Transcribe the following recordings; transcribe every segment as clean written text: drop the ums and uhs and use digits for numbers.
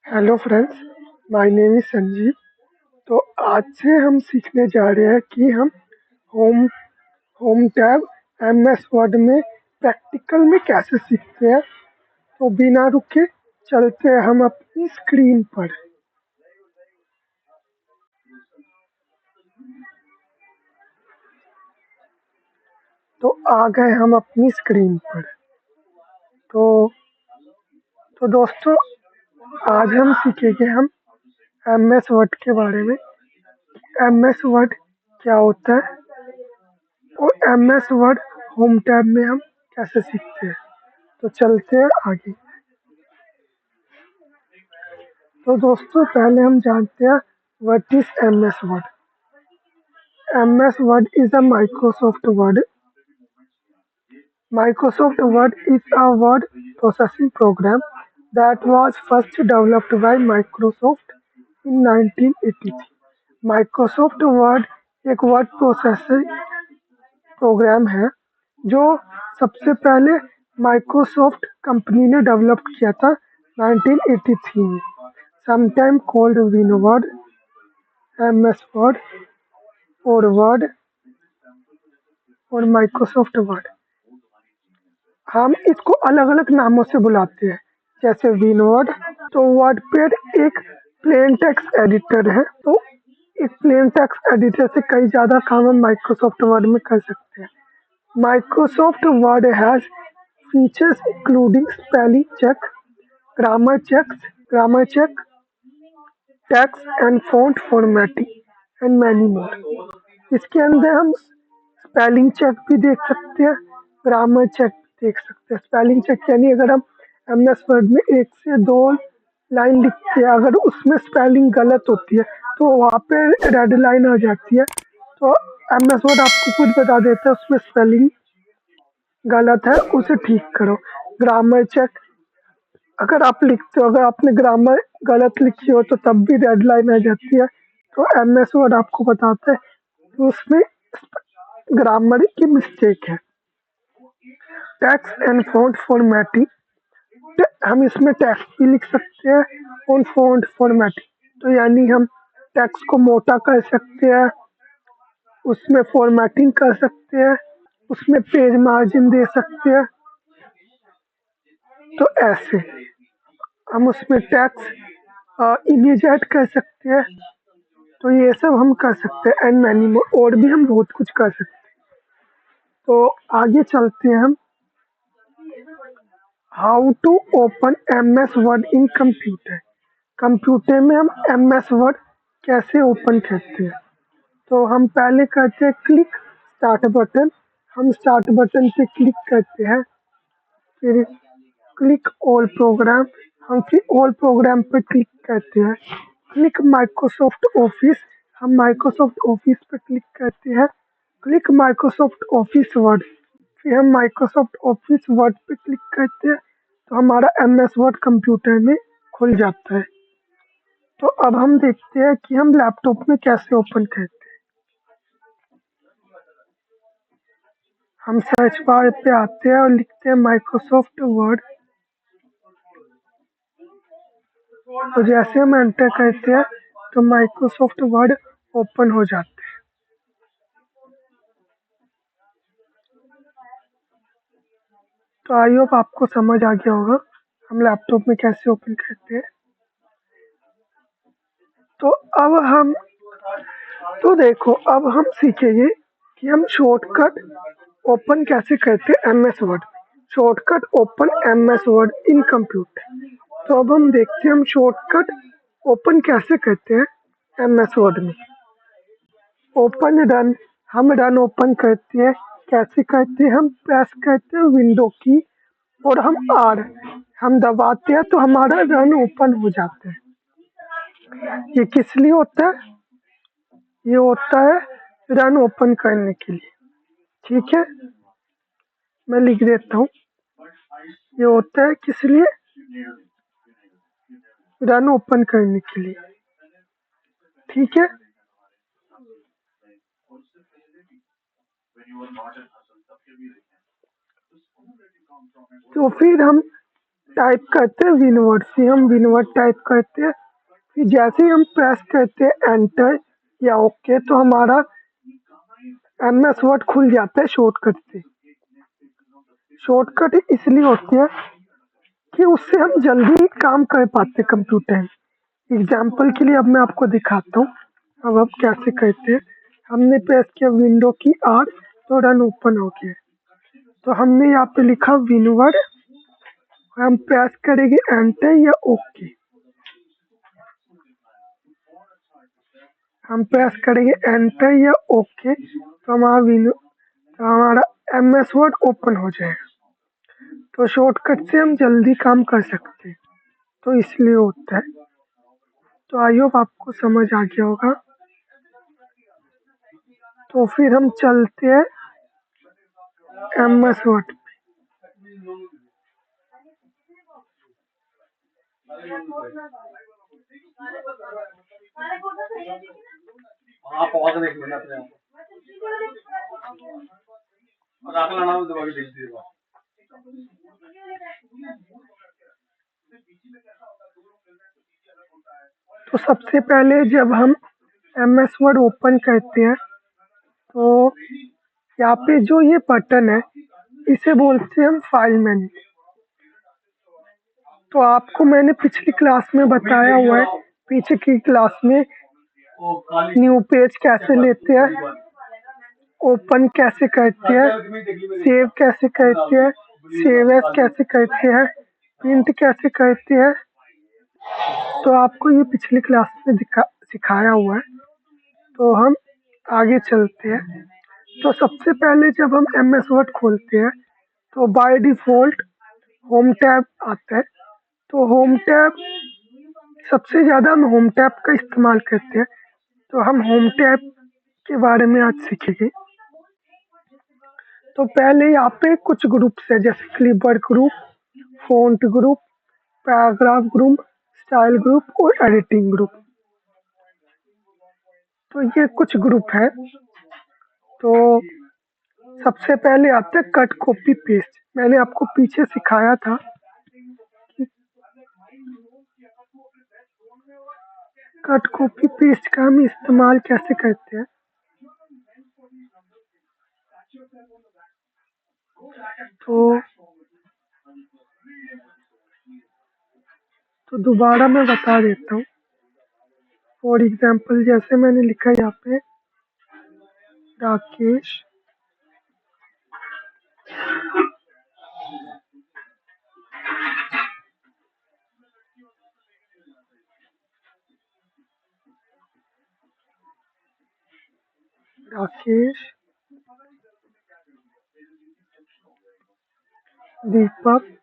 Hello friends, my name is Sanjeev. तो आज से हम सीखने जा रहे हैं कि हम home home tab MS word में प्रैक्टिकल में कैसे सीखते हैं। तो बिना रुके चलते हैं हम अपनी स्क्रीन पर। तो आ गए हम अपनी स्क्रीन पर। तो दोस्तों, आज हम सीखेंगे हम एमएस वर्ड के बारे में। एमएस वर्ड क्या होता है और एमएस वर्ड होम टैब में हम कैसे सीखते हैं। तो चलते हैं आगे। तो दोस्तों, पहले हम जानते हैं what is MS word. MS word is a Microsoft word. Microsoft Word is a word processing program that was first developed by Microsoft in 1983। Microsoft Word एक वर्ड प्रोसेसिंग प्रोग्राम है जो सबसे पहले माइक्रोसॉफ्ट कंपनी ने develop किया था 1983 में। Sometime called windward, MS word और वर्ड और माइक्रोसॉफ्ट वर्ड। हम इसको अलग अलग नामों से बुलाते हैं, जैसे विनवर्ड। तो वर्डपैड एक प्लेन टेक्स्ट एडिटर है। तो एक प्लेन टेक्स्ट एडिटर से कई ज़्यादा काम हम माइक्रोसॉफ्ट वर्ड में कर सकते हैं। Microsoft Word has features including spelling check, grammar check, text and font formatting and many more. इसके अंदर हम स्पेलिंग चेक भी देख सकते हैं, ग्रामर चेक भी देख सकते हैं। स्पेलिंग चेक यानी अगर हम एमएस वर्ड में एक से दो लाइन लिखते हैं, अगर उसमें स्पेलिंग गलत होती है तो वहाँ पे रेड लाइन आ जाती है। तो एमएस वर्ड आपको खुद बता देता है उसमें स्पेलिंग गलत है, उसे ठीक करो। ग्रामर चेक, अगर आप लिखते हो, अगर आपने ग्रामर गलत लिखी हो तो तब भी रेड लाइन आ जाती है। तो एमएस वर्ड आपको बताता है कि उसमें ग्रामर की मिस्टेक है। टेक्स्ट एंड फॉन्ट फॉर्मेटिंग, हम इसमें टेक्स्ट भी लिख सकते हैं और फॉन्ट फॉर्मेटिंग, तो यानी हम टेक्स्ट को मोटा कर सकते हैं, उसमें फॉर्मेटिंग कर सकते हैं, उसमें पेज मार्जिन दे सकते हैं। तो ऐसे हम उसमें टेक्स्ट इमेज ऐड कर सकते हैं। तो ये सब हम कर सकते हैं एंड मैनी मोर, और भी हम बहुत कुछ कर सकते हैं। तो आगे चलते हैं हम। How to open MS Word in computer. Computer में हम एमएस वर्ड कैसे ओपन करते हैं। तो हम पहले करते हैं क्लिक स्टार्ट बटन। हम स्टार्ट बटन पे क्लिक करते हैं, फिर क्लिक ऑल प्रोग्राम। हम फिर ऑल प्रोग्राम पे क्लिक करते हैं। क्लिक माइक्रोसॉफ्ट ऑफिस, हम माइक्रोसॉफ्ट ऑफिस पे क्लिक करते हैं। क्लिक माइक्रोसॉफ्ट ऑफिस वर्ड, फिर हम माइक्रोसॉफ्ट ऑफिस वर्ड पे क्लिक करते हैं। तो हमारा एमएस वर्ड कंप्यूटर में खुल जाता है। तो अब हम देखते हैं कि हम लैपटॉप में कैसे ओपन करते हैं। हम सर्च बार पे आते हैं और लिखते हैं माइक्रोसॉफ्ट वर्ड। तो जैसे हम एंटर करते हैं तो माइक्रोसॉफ्ट वर्ड ओपन हो जाते हैं। तो आई होप आपको समझ आ गया होगा हम लैपटॉप में कैसे ओपन करते हैं। तो अब हम तो देखो, अब हम सीखेंगे कि हम शॉर्टकट ओपन कैसे करते हैं MS word. Shortcut open MS Word in computer. तो अब हम देखते हैं हम शॉर्टकट ओपन कैसे करते हैं एमएस वर्ड में। ओपन रन, हम रन ओपन करते हैं। कैसे करते हैं, हम प्रेस करते हैं विंडो की और हम दबाते हैं तो हमारा रन ओपन हो जाता है। ये किस लिए होता है, ये होता है रन ओपन करने के लिए। ठीक है, मैं लिख देता हूँ। ये होता है किस लिए, रन ओपन करने के लिए। ठीक है, तो फिर हम टाइप करते हैं विनवर्ड, फिर हम विनवर्ड टाइप करते हैं। फिर जैसे ही हम प्रेस करते हैं एंटर या ओके तो हमारा एमएस वर्ड खुल जाता है शॉर्टकट से। शॉर्टकट इसलिए होती है कि उससे हम जल्दी काम कर पाते कंप्यूटर में। एग्जाम्पल के लिए अब मैं आपको दिखाता हूँ। अब कैसे करते हैं। हमने प्रेस किया विंडो की आर तो रन ओपन हो गया। तो हमने यहाँ पे लिखा विनवर्ड, हम प्रेस करेंगे एंटर या ओके। हम प्रेस करेंगे एंटर या ओके तो हमारा एमएस वर्ड ओपन हो जाएगा। तो शॉर्टकट से हम जल्दी काम कर सकते हैं, तो इसलिए होता है। तो आई होप आपको समझ आ गया होगा। तो फिर हम चलते हैं एमएस वर्ड। तो सबसे पहले जब हम एमएस वर्ड ओपन करते हैं तो यहाँ पे जो ये बटन है इसे बोलते हैं हम फाइल मेन्यू। तो आपको मैंने पिछली क्लास में बताया हुआ है, पीछे की क्लास में न्यू पेज कैसे लेते हैं, ओपन कैसे करते हैं, सेव कैसे करते हैं, सेव एज कैसे करते हैं, प्रिंट कैसे करते हैं। तो आपको ये पिछली क्लास में सिखाया हुआ है। तो हम आगे चलते हैं। तो सबसे पहले जब हम एमएस वर्ड खोलते हैं तो बाय डिफॉल्ट होम टैब आता है। तो होम टैब सबसे ज़्यादा हम होम टैब का इस्तेमाल करते हैं। तो हम होम टैब के बारे में आज सीखेंगे। तो पहले यहाँ पे कुछ ग्रुप्स है जैसे clipboard group, font group, paragraph group, style group और एडिटिंग ग्रुप। तो ये कुछ ग्रुप है। तो सबसे पहले आता है कट कॉपी पेस्ट। मैंने आपको पीछे सिखाया था कि कट कॉपी पेस्ट का हम इस्तेमाल कैसे करते हैं। तो दोबारा मैं बता देता हूँ। फॉर एग्जाम्पल जैसे मैंने लिखा यहाँ पे राकेश राकेश दीपक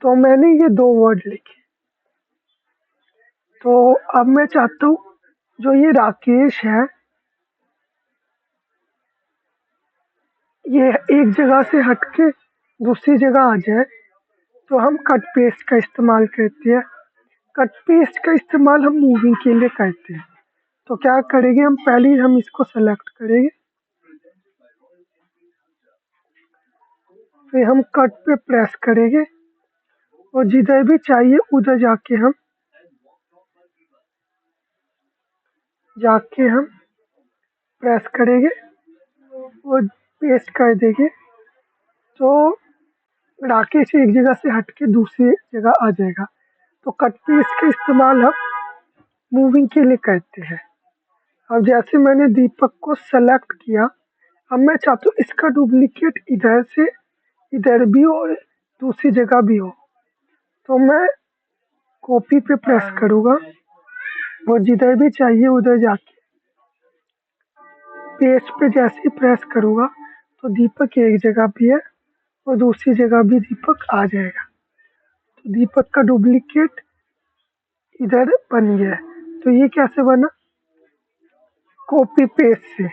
तो मैंने ये दो वर्ड लिखे। तो अब मैं चाहता हूँ जो ये राकेश है ये एक जगह से हटके दूसरी जगह आ जाए। तो हम कट पेस्ट का इस्तेमाल करते हैं। कट पेस्ट का इस्तेमाल हम मूविंग के लिए करते हैं। तो क्या करेंगे, हम पहले ही हम इसको सेलेक्ट करेंगे, फिर हम कट पे प्रेस करेंगे और जिधर भी चाहिए उधर जाके हम प्रेस करेंगे और पेस्ट कर देंगे। तो राकेश एक जगह से हट के दूसरी जगह आ जाएगा। तो कट पेस्ट का इस्तेमाल हम मूविंग के लिए करते हैं। अब जैसे मैंने दीपक को सेलेक्ट किया, अब मैं चाहता हूँ इसका डुप्लीकेट इधर से इधर भी हो और दूसरी जगह भी हो। तो मैं कॉपी पे प्रेस करूँगा और जिधर भी चाहिए उधर जाके पेस्ट पे जैसे ही प्रेस करूँगा तो दीपक एक जगह भी है और दूसरी जगह भी दीपक आ जाएगा। तो दीपक का डुप्लीकेट इधर बन गया है। तो ये कैसे बना, कॉपी पेस्ट से।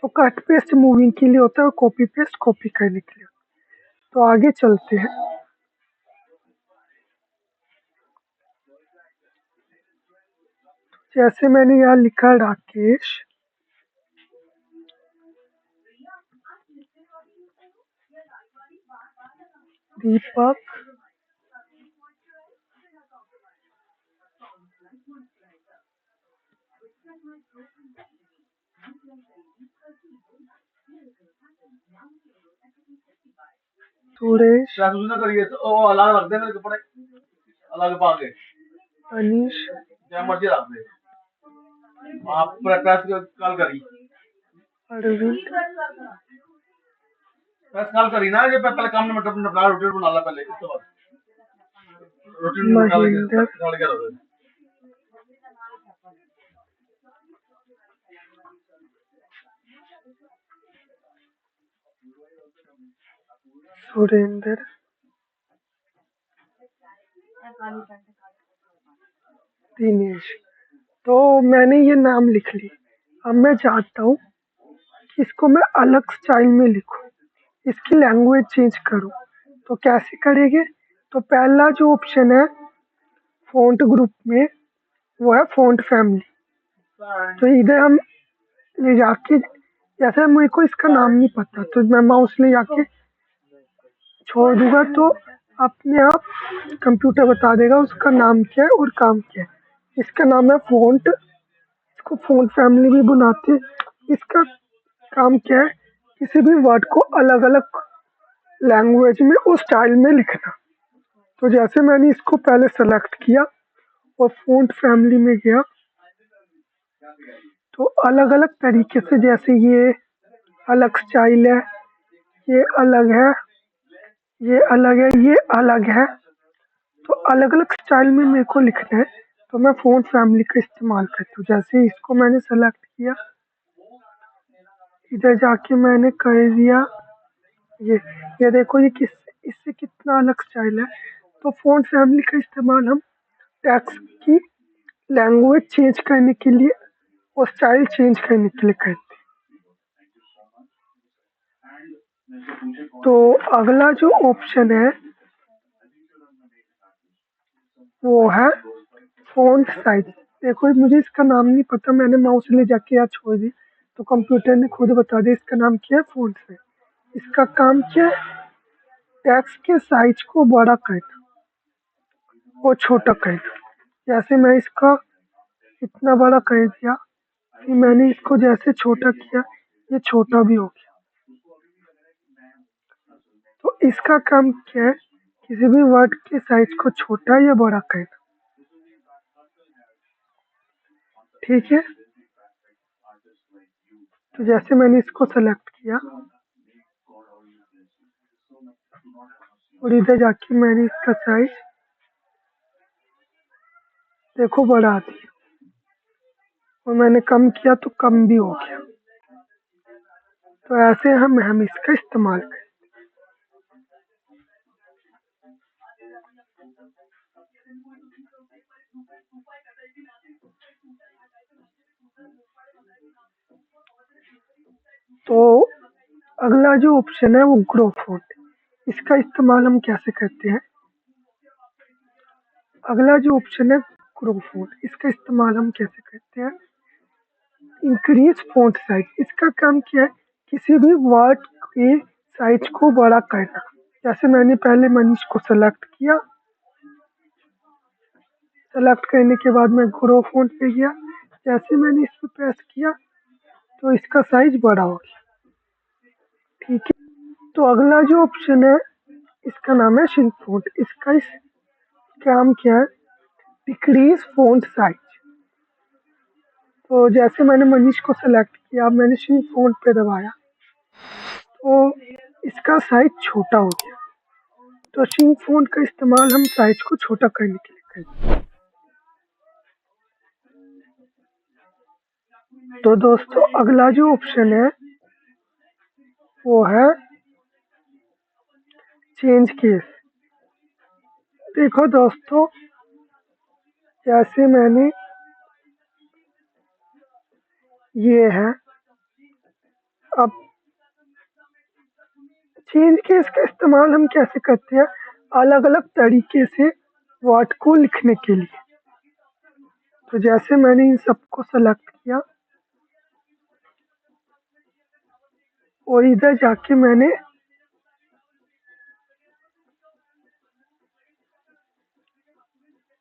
तो कट पेस्ट मूविंग के लिए होता है और कॉपी पेस्ट कॉपी करने के लिए। तो आगे चलते हैं। जैसे मैंने यहाँ लिखा राकेश, दीपक, सुरेश, अलग रख दे मेरे कपड़े, अलग पा के अनीश, क्या मर्जी रख दे। आप प्रेस कल करी, अरविंद, प्रेस कल करी ना, ये पहले काम निपटा, रोटी बना ला पहले, उसके बाद रोटी निकाल के महेंद्र, साड़ के रख दे। सुरेंद्र, दिनेश। तो मैंने ये नाम लिख ली। अब मैं चाहता हूँ कि इसको मैं अलग स्टाइल में लिखूं, इसकी लैंग्वेज चेंज करूं। तो कैसे करेंगे? तो पहला जो ऑप्शन है फ़ॉन्ट ग्रुप में, वो है फ़ॉन्ट फैमिली। तो इधर हम ले जाके, जैसे मेरे को इसका नाम नहीं पता तो मैं माउस ले जाके छोड़ दूंगा तो अपने आप कंप्यूटर बता देगा उसका नाम क्या है और काम क्या है। इसका नाम है फ़ॉन्ट, इसको फ़ॉन्ट फैमिली भी बनाते हैं। इसका काम क्या है? किसी भी वर्ड को अलग अलग लैंग्वेज में उस स्टाइल में लिखना। तो जैसे मैंने इसको पहले सेलेक्ट किया और फ़ॉन्ट फैमिली में गया, तो अलग अलग तरीके से, जैसे ये अलग स्टाइल है, ये अलग है, ये अलग है, ये अलग है। तो अलग अलग स्टाइल में मेरे को लिखना है, तो मैं फ़ॉन्ट फैमिली का इस्तेमाल करता हूँ। जैसे इसको मैंने सेलेक्ट किया, इधर जाके मैंने कर दिया ये देखो ये किस इससे कितना अलग स्टाइल है। तो फ़ॉन्ट फैमिली का इस्तेमाल हम टेक्स्ट की लैंग्वेज चेंज करने के लिए और स्टाइल चेंज करने के लिए करते हैं। तो अगला जो ऑप्शन है वो है फ़ॉन्ट साइज। देखो मुझे इसका नाम नहीं पता, मैंने माउस ले जाके यहाँ छोड़ दी तो कंप्यूटर ने खुद बता दिया इसका नाम क्या है, फ़ॉन्ट साइज। इसका काम क्या है? टेक्स्ट के साइज को बड़ा करना और छोटा करना। जैसे मैं इसका इतना बड़ा कर दिया, फिर मैंने इसको जैसे छोटा किया, ये छोटा भी हो गया। तो इसका काम क्या है? किसी भी वर्ड के साइज को छोटा या बड़ा करना। ठीक है, तो जैसे मैंने इसको सेलेक्ट किया और इधर जाके मैंने इसका साइज देखो बढ़ा दिया और मैंने कम किया तो कम भी हो गया। तो ऐसे हम इसका इस्तेमाल करें। तो अगला जो ऑप्शन है वो ग्रो फ़ॉन्ट, इसका इस्तेमाल हम कैसे करते हैं? अगला जो ऑप्शन है ग्रो फ़ॉन्ट, इसका इस्तेमाल हम कैसे करते हैं? Increase font size. इसका काम क्या है? किसी भी वर्ड के साइज को बड़ा करना। जैसे मैंने पहले मनीष को सेलेक्ट किया, सेलेक्ट करने के बाद मैं ग्रो फ़ॉन्ट पे गया, जैसे मैंने इस पर प्रेस किया तो इसका साइज बड़ा हो गया। ठीक है, तो अगला जो ऑप्शन है इसका नाम है श्रिंक फ़ॉन्ट। इसका काम क्या है? Decrease font size. तो जैसे मैंने मनीष को सेलेक्ट किया, मैंने श्रिंक फ़ॉन्ट पे दबाया तो इसका साइज छोटा हो गया। तो श्रिंक फ़ॉन्ट का इस्तेमाल हम साइज को छोटा करने के लिए करते हैं। तो दोस्तों अगला जो ऑप्शन है वो है चेंज केस। देखो दोस्तों, जैसे मैंने ये है, अब चेंज केस का इस्तेमाल हम कैसे करते हैं? अलग अलग तरीके से वर्ड को लिखने के लिए। तो जैसे मैंने इन सबको सेलेक्ट किया और इधर जाके मैंने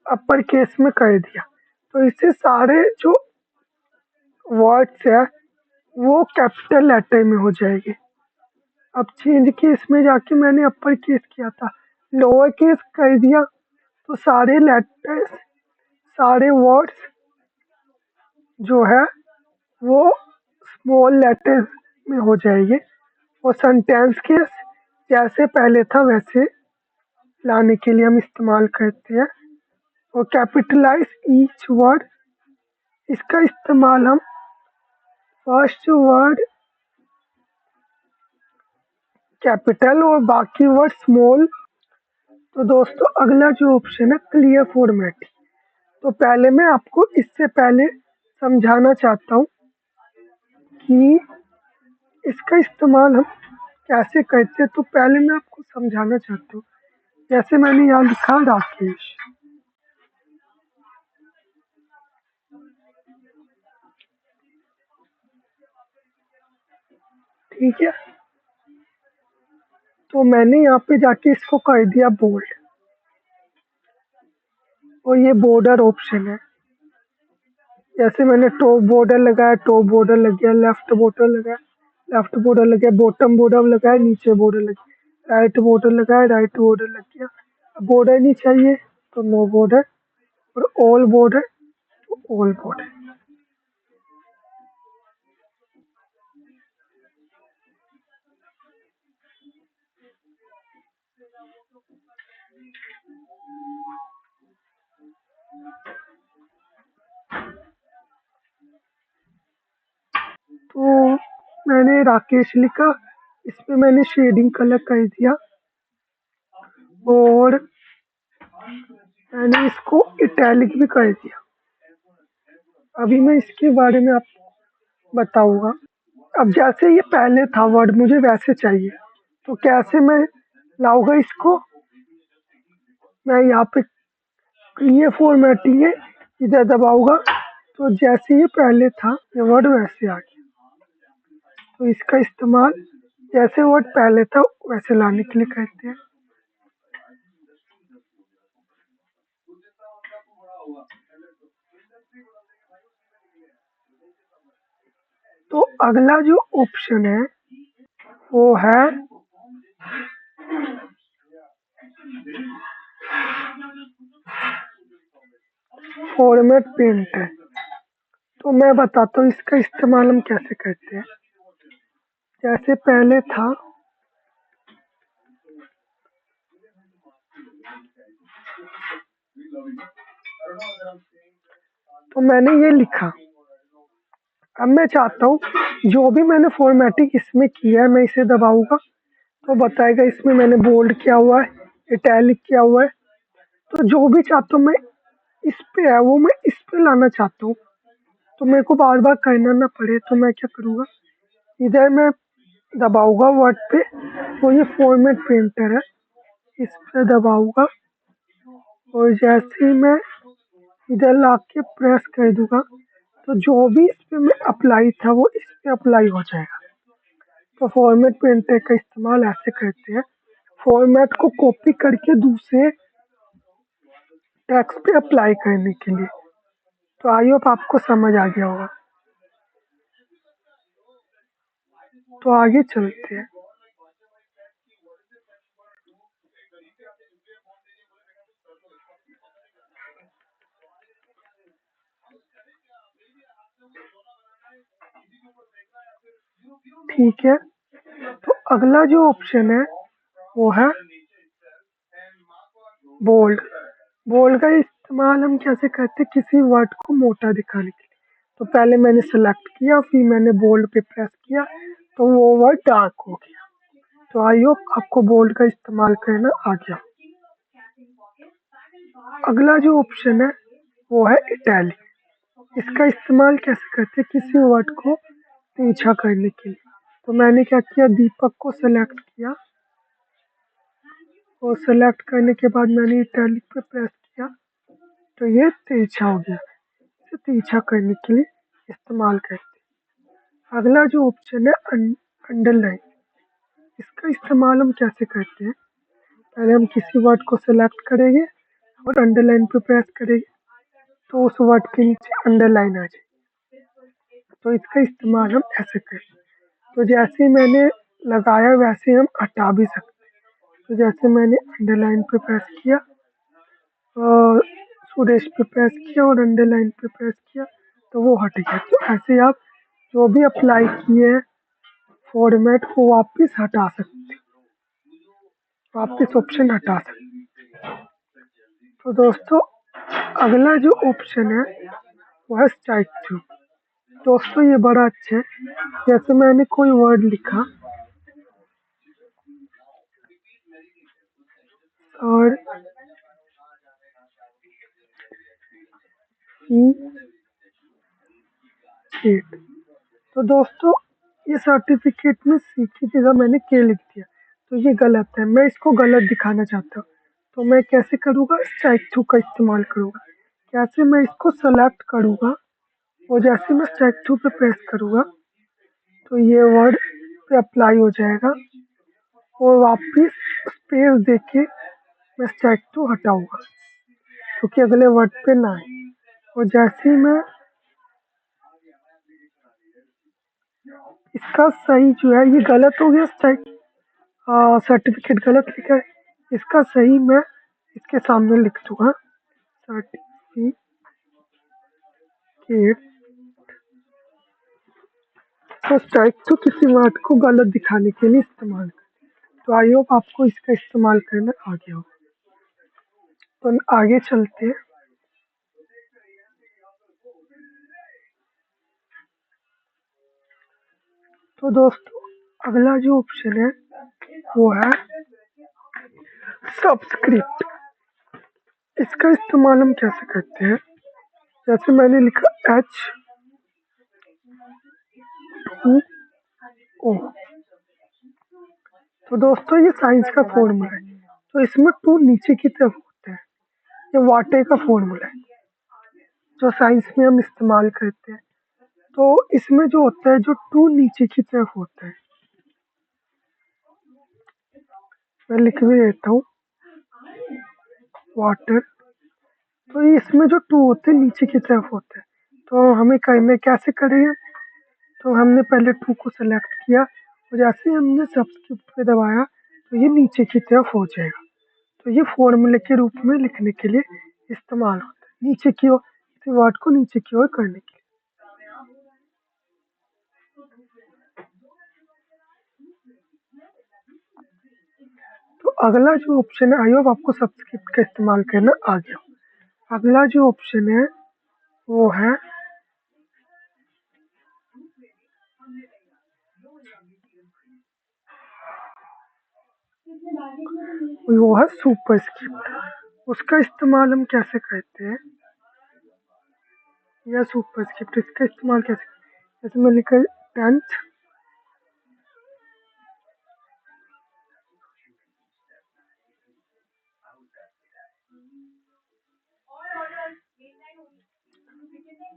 अपर केस में कर दिया, तो इससे सारे जो वर्ड्स है वो कैपिटल लेटर में हो जाएंगे। अब चेंज केस में जाके मैंने अपर केस किया था, लोअर केस कर दिया, तो सारे लेटर्स, सारे वर्ड्स जो है वो स्मॉल लेटर्स में हो जाएंगे। और सेंटेंस केस जैसे पहले था वैसे लाने के लिए हम इस्तेमाल करते हैं। और कैपिटलाइज ईच वर्ड, इसका इस्तेमाल हम फर्स्ट वर्ड कैपिटल और बाकी वर्ड स्मॉल। तो दोस्तों अगला जो ऑप्शन है क्लियर फॉर्मेटिंग, तो पहले मैं आपको इससे पहले समझाना चाहता हूँ कि इसका इस्तेमाल हम कैसे करते हैं। तो पहले मैं आपको समझाना चाहता हूँ, जैसे मैंने यहाँ लिखा राकेश, ठीक है, तो मैंने यहाँ पे जाके इसको कर दिया बोल्ड, और ये बॉर्डर ऑप्शन है। जैसे मैंने टॉप बॉर्डर लगाया, टॉप बॉर्डर लग गया, लेफ्ट बॉर्डर लगाया, लेफ्ट बॉर्डर लग गया, बॉटम बॉर्डर लगाया, नीचे बॉर्डर लग गया, राइट बॉर्डर लगाया, राइट बॉर्डर लग गया। बॉर्डर नहीं चाहिए तो नो बॉर्डर, और ऑल बॉर्डर तो ऑल बॉर्डर। तो मैंने राकेश लिखा, इसमें मैंने शेडिंग कलर कर दिया, और मैंने इसको इटैलिक भी कर दिया। अभी मैं इसके बारे में आपको बताऊंगा। अब जैसे ये पहले था वर्ड मुझे वैसे चाहिए, तो कैसे मैं लाऊंगा इसको। मैं यहाँ पे क्लियर फॉर्मेटिंग है, इधर दबाऊंगा, तो जैसे ये पहले था ये वर्ड वैसे आ गया। तो इसका इस्तेमाल जैसे वर्ड पहले था वैसे लाने के लिए करते हैं। तो अगला जो ऑप्शन है वो है फॉर्मेट पेंटर। तो मैं बताता हूँ इसका इस्तेमाल हम कैसे करते हैं। जैसे पहले था तो मैंने ये लिखा, अब मैं चाहता हूँ जो भी मैंने फॉर्मेटिंग इसमें किया है मैं इसे दबाऊंगा तो बताएगा इसमें मैंने बोल्ड किया हुआ है, इटैलिक किया हुआ है। तो जो भी चाहता हूँ मैं इस पे है वो मैं इस पे लाना चाहता हूँ, तो मेरे को बार बार करना ना पड़े, तो मैं क्या करूँगा, इधर मैं दबाऊंगा वर्ड पे, तो ये फॉर्मेट पेंटर है, इस पे दबाऊंगा, और जैसे ही मैं इधर ला के प्रेस कर दूंगा तो जो भी इस पे मैं अप्लाई था वो इस पे अप्लाई हो जाएगा। तो फॉर्मेट पेंटर का इस्तेमाल ऐसे करते हैं, फॉर्मेट को कॉपी करके दूसरे टेक्स्ट पे अप्लाई करने के लिए। तो आई होप आपको समझ आ गया होगा। तो आगे चलते हैं। ठीक है, तो अगला जो ऑप्शन है वो है बोल्ड। बोल्ड का इस्तेमाल हम कैसे करते हैं, किसी वर्ड को मोटा दिखाने के लिए। तो पहले मैंने सेलेक्ट किया, फिर मैंने बोल्ड पे प्रेस किया तो वो वर्ड डार्क हो गया। तो आई होप आपको बोल्ड का इस्तेमाल करना आ गया। अगला जो ऑप्शन है वो है इटैलिक। इसका इस्तेमाल कैसे करते हैं, किसी वर्ड को तिरछा करने के लिए। तो मैंने क्या किया, दीपक को सेलेक्ट किया, और सेलेक्ट करने के बाद मैंने इटैलिक पे प्रेस किया तो ये तिरछा हो गया। तीछा करने के लिए इस्तेमाल करते हैं। अगला जो ऑप्शन है अंडरलाइन, इसका इस्तेमाल हम कैसे करते हैं? पहले हम किसी वर्ड को सेलेक्ट करेंगे और अंडरलाइन पे प्रेस करेंगे तो उस वर्ड के नीचे अंडरलाइन आ जाए। तो इसका इस्तेमाल हम ऐसे करें। तो जैसे मैंने लगाया वैसे हम हटा भी सकते हैं। तो जैसे मैंने अंडरलाइन पे प्रेस किया और सुरेश पे प्रेस किया और अंडरलाइन पे प्रेस किया तो वो हट गया। तो ऐसे आप जो भी अप्लाई किए फॉर्मेट को वापस हटा सकते, वापस ऑप्शन हटा सकते। तो दोस्तों अगला जो ऑप्शन है वो है स्ट्राइक थ्रू। दोस्तों ये बड़ा अच्छा है। जैसे मैंने कोई वर्ड लिखा और तो दोस्तों ये सर्टिफिकेट में सी की जगह मैंने के लिख दिया तो ये गलत है। मैं इसको गलत दिखाना चाहता हूँ तो मैं कैसे करूँगा? स्ट्राइक थ्रू का इस्तेमाल करूँगा। कैसे? मैं इसको सेलेक्ट करूँगा और जैसे मैं स्ट्राइक थ्रू पे प्रेस करूँगा तो ये वर्ड पे अप्लाई हो जाएगा और वापस स्पेस देके मैं स्ट्राइक थ्रू हटाऊंगा क्योंकि अगले वर्ड पे ना आए। और जैसे ही मैं इसका सही जो है ये गलत हो गया, स्ट्राइक सर्टिफिकेट गलत लिखा है। इसका सही मैं इसके सामने लिख दूंगा सर्टिफिकेट। तो स्ट्राइक तो किसी वर्ड को गलत दिखाने के लिए इस्तेमाल कर। तो आई होप आपको इसका इस्तेमाल करना आ गया हो। तो आगे चलते हैं। तो दोस्तों अगला जो ऑप्शन है वो है सब्सक्रिप्ट। इसका इस्तेमाल हम कैसे करते हैं? जैसे मैंने लिखा H2O। तो दोस्तों ये साइंस का फॉर्मूला है। तो इसमें टू नीचे की तरफ होता है। ये वाटर का फॉर्मूला है जो साइंस में हम इस्तेमाल करते हैं। तो इसमें जो होता है जो टू नीचे की तरफ होता है, मैं लिख भी देता हूँ वाटर। तो इसमें जो टू होते हैं नीचे की तरफ होते हैं। तो हमें करना कैसे करेंगे? तो हमने पहले टू को सेलेक्ट किया और जैसे हमने सब्सक्रिप्ट पे दबाया तो ये नीचे की तरफ हो जाएगा। तो ये फॉर्मूले के रूप में लिखने के लिए इस्तेमाल होता है, नीचे की ओर, किसी वर्ड को नीचे की ओर करने के लिए। तो अगला जो ऑप्शन है, आई होप आपको सब्सक्रिप्ट का इस्तेमाल करना आ गया। अगला जो ऑप्शन है वो है सुपरस्क्रिप्ट। उसका इस्तेमाल हम कैसे करते हैं? या सुपरस्क्रिप्ट इसका इस्तेमाल कैसे? जैसे मैं लिखा 10th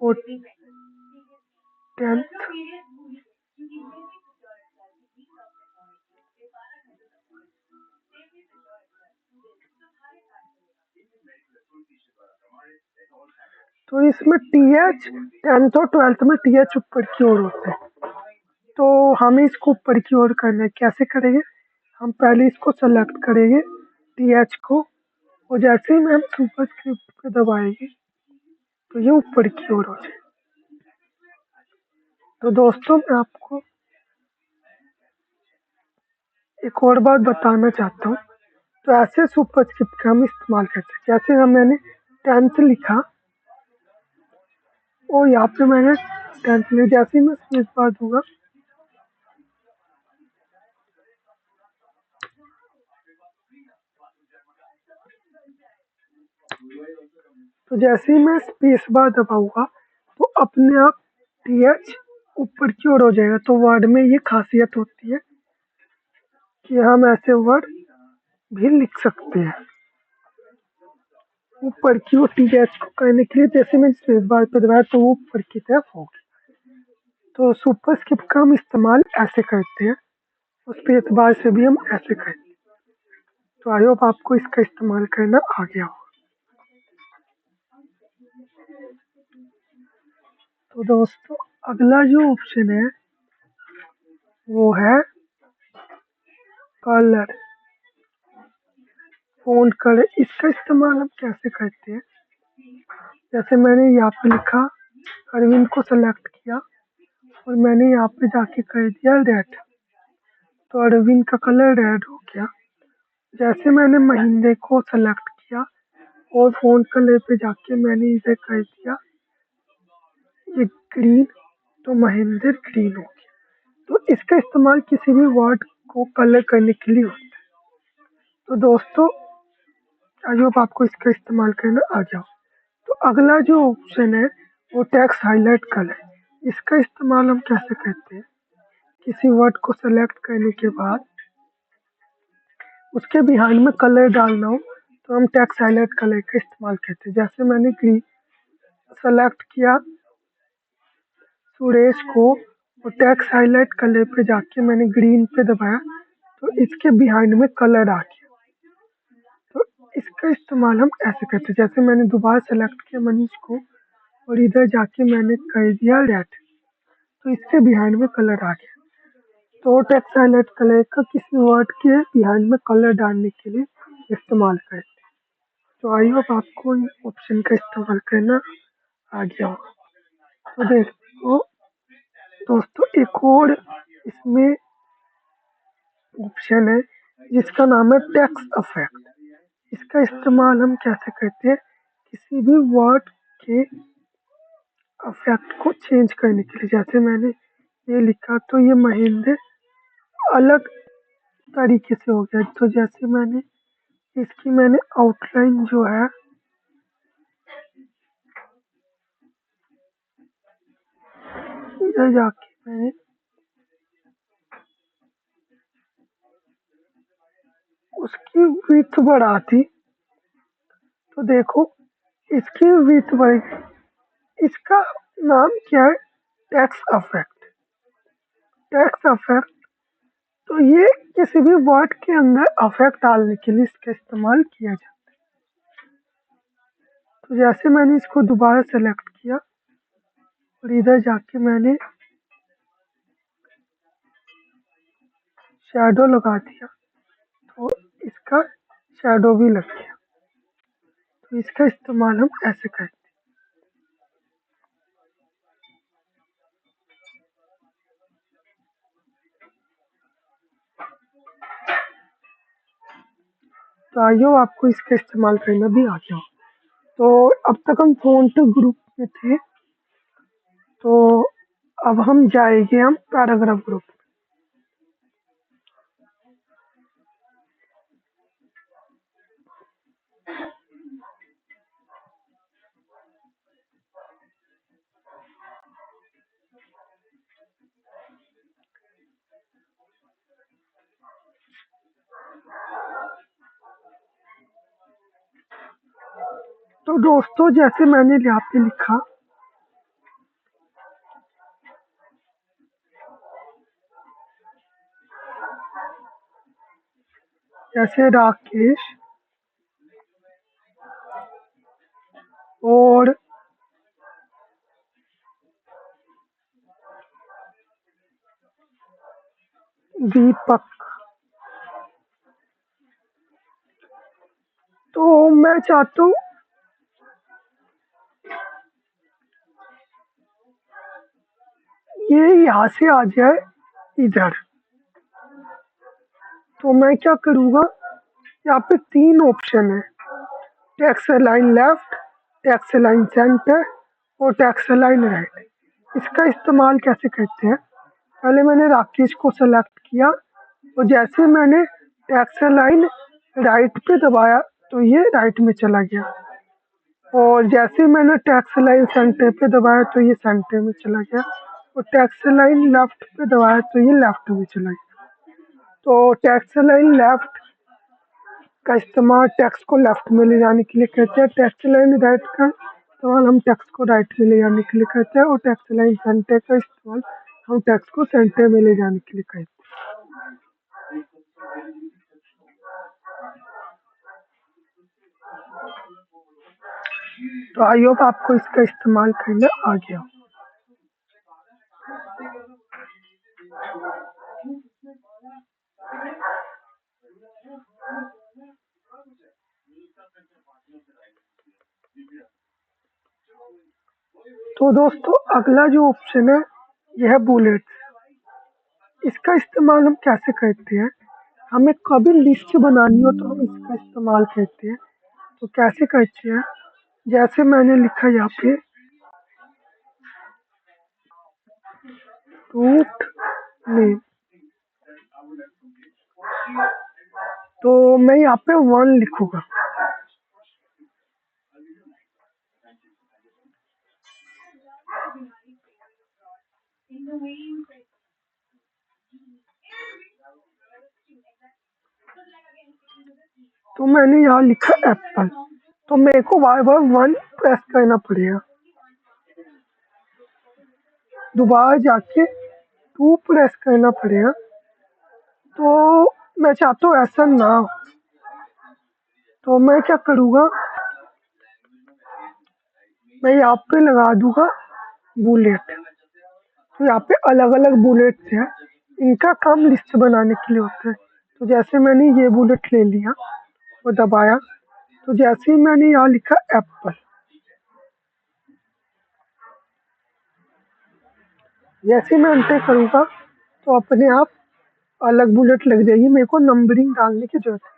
और 10th तो इसमें TH 10th और 12th में TH ऊपर की ओर होता है। तो हमें इसको ऊपर की ओर करना है। कैसे करेंगे? हम पहले इसको सेलेक्ट करेंगे TH को और जैसे ही हम सुपरस्क्रिप्ट पे दबाएंगे तो ये ऊपर की ओर हो जाए। तो दोस्तों मैं आपको एक और बात बताना चाहता हूँ। तो ऐसे सुपरस्क्रिप्ट का हम इस्तेमाल करते हैं। जैसे हम मैंने 10th लिखा और यहाँ पे मैंने 10th लिखा, जैसे ही मैं स्पेस बार दूंगा तो जैसे ही मैं स्पेस बार दबाऊंगा तो अपने आप TH ऊपर की ओर हो जाएगा। तो वर्ड में ये खासियत होती है कि हम ऐसे वर्ड भी लिख सकते हैं। ऊपर की वो टी एच को करने के लिए जैसे मैं स्पेस बार पे दबाया तो वो ऊपर की तरफ होगी। तो सुपर स्क्रिप्ट का हम इस्तेमाल ऐसे करते हैं और स्पेस बार से भी हम ऐसे करते हैं। तो आई होप आपको इसका इस्तेमाल करना आ गया हो। तो दोस्तों अगला जो ऑप्शन है वो है कलर, फ़ॉन्ट कलर। इसका इस्तेमाल हम कैसे करते हैं? जैसे मैंने यहाँ पे लिखा, अरविंद को सेलेक्ट किया और मैंने यहाँ पे जाके कर दिया रेड, तो अरविंद का कलर रेड हो गया। जैसे मैंने महेंद्र को सेलेक्ट किया और फ़ॉन्ट कलर पे जाके मैंने इसे कर दिया ये ग्रीन, तो महेंद्र ग्रीन हो गया। तो इसका इस्तेमाल किसी भी वर्ड को कलर करने के लिए होता है। तो दोस्तों आई होप आपको इसका इस्तेमाल करना आ गया हो। तो अगला जो ऑप्शन है वो टेक्स्ट हाईलाइट कलर। इसका इस्तेमाल हम कैसे करते हैं? किसी वर्ड को सेलेक्ट करने के बाद उसके बिहाइंड में कलर डालना हो तो हम टेक्स्ट हाईलाइट कलर का इस्तेमाल करते हैं। जैसे मैंने ग्रीन सेलेक्ट किया सुरेश को और टेक्स्ट हाईलाइट कलर पे जाके मैंने ग्रीन पे दबाया तो इसके बिहाइंड में कलर आ गया। तो इसका इस्तेमाल हम ऐसे करते हैं। जैसे मैंने दोबारा सेलेक्ट किया मनीष को और इधर जाके मैंने कर दिया रेड, तो इसके बिहाइंड में कलर आ गया। तो टेक्स्ट हाईलाइट कलर का किसी वर्ड के बिहाइंड में कलर डालने के लिए इस्तेमाल करते हैं। तो आई होप आपको ऑप्शन का इस्तेमाल करना आ गया होगा। तो देखो दोस्तों एक और इसमें ऑप्शन है जिसका नाम है टेक्स्ट अफेक्ट। इसका इस्तेमाल हम कैसे करते हैं? किसी भी वर्ड के अफेक्ट को चेंज करने के लिए। जैसे मैंने ये लिखा तो ये महेंद्र अलग तरीके से हो गया। तो जैसे मैंने आउटलाइन जो है इधर जाके मैंने उसकी विड्थ बढ़ा दी, तो देखो इसकी विड्थ बढ़ गई। इसका नाम क्या है? Text affect. टेक्स्ट अफेक्ट, तो ये किसी भी वर्ड के अंदर अफेक्ट डालने के लिए इसका इस्तेमाल किया जाता है। तो जैसे मैंने इसको दोबारा सेलेक्ट किया और इधर जाके मैंने शैडो लगा दिया तो इसका शैडो भी लग गया। तो इसका इस्तेमाल हम ऐसे करते हैं। तो आइयो आपको इसका इस्तेमाल करना भी आ गया हो। तो अब तक हम फ़ॉन्ट ग्रुप में थे, तो अब हम जाएंगे हम पैराग्राफ ग्रुप। तो दोस्तों जैसे मैंने यहाँ पे लिखा जैसे राकेश और दीपक, तो मैं चाहता हूँ ये यहाँ से आ जाए इधर। तो मैं क्या करूँगा, यहाँ पे 3 ऑप्शन है, text align left, text align centre और टेक्स्ट अलाइन राइट। इसका इस्तेमाल कैसे करते हैं? पहले मैंने राकेश को सेलेक्ट किया और जैसे मैंने टेक्स्ट अलाइन राइट पे दबाया तो ये राइट में चला गया और जैसे मैंने टेक्स्ट अलाइन सेंटर पे दबाया तो ये सेंटर में चला गया और टेक्स्ट अलाइन लेफ्ट पे दबाया तो ये लेफ्ट में चला गया। तो टेक्स्ट अलाइन लेफ्ट का इस्तेमाल टेक्स्ट को लेफ्ट में ले जाने के लिए करते हैं। टेक्स्ट लाइन राइट का इस्तेमाल हम टेक्स्ट को राइट में ले जाने के लिए करते हैं, और टेक्स्ट लाइन सेंटर का इस्तेमाल हम टेक्स्ट को सेंटर में ले जाने के लिए करते हैं। तो आई होप आपको इसका इस्तेमाल करना आ गया हो। तो दोस्तों अगला जो ऑप्शन है यह है बुलेट। इसका इस्तेमाल हम कैसे करते हैं? हमें कभी लिस्ट बनानी हो तो हम इसका इस्तेमाल करते हैं। तो कैसे करते हैं? जैसे मैंने लिखा यहाँ पे रूट नेम, तो मैं यहाँ पे 1 लिखूंगा। तो मैंने यहाँ लिखा एप्पल, तो मेरे को बार बार 1 प्रेस करना पड़ेगा। दोबारा जाके 2 प्रेस करना पड़ेगा। तो मैं चाहता हूँ ऐसा ना हो, तो मैं क्या करूँगा, मैं यहाँ पे लगा दूंगा बुलेट। तो यहाँ पे अलग अलग बुलेट्स हैं, इनका काम लिस्ट बनाने के लिए होता है। तो जैसे मैंने ये बुलेट ले लिया और दबाया, तो जैसे ही मैंने यहाँ लिखा एप्पल, जैसे मैं एंटर करूँगा तो अपने आप अलग बुलेट लग जाएगी, मेरे को नंबरिंग डालने की जरूरत है।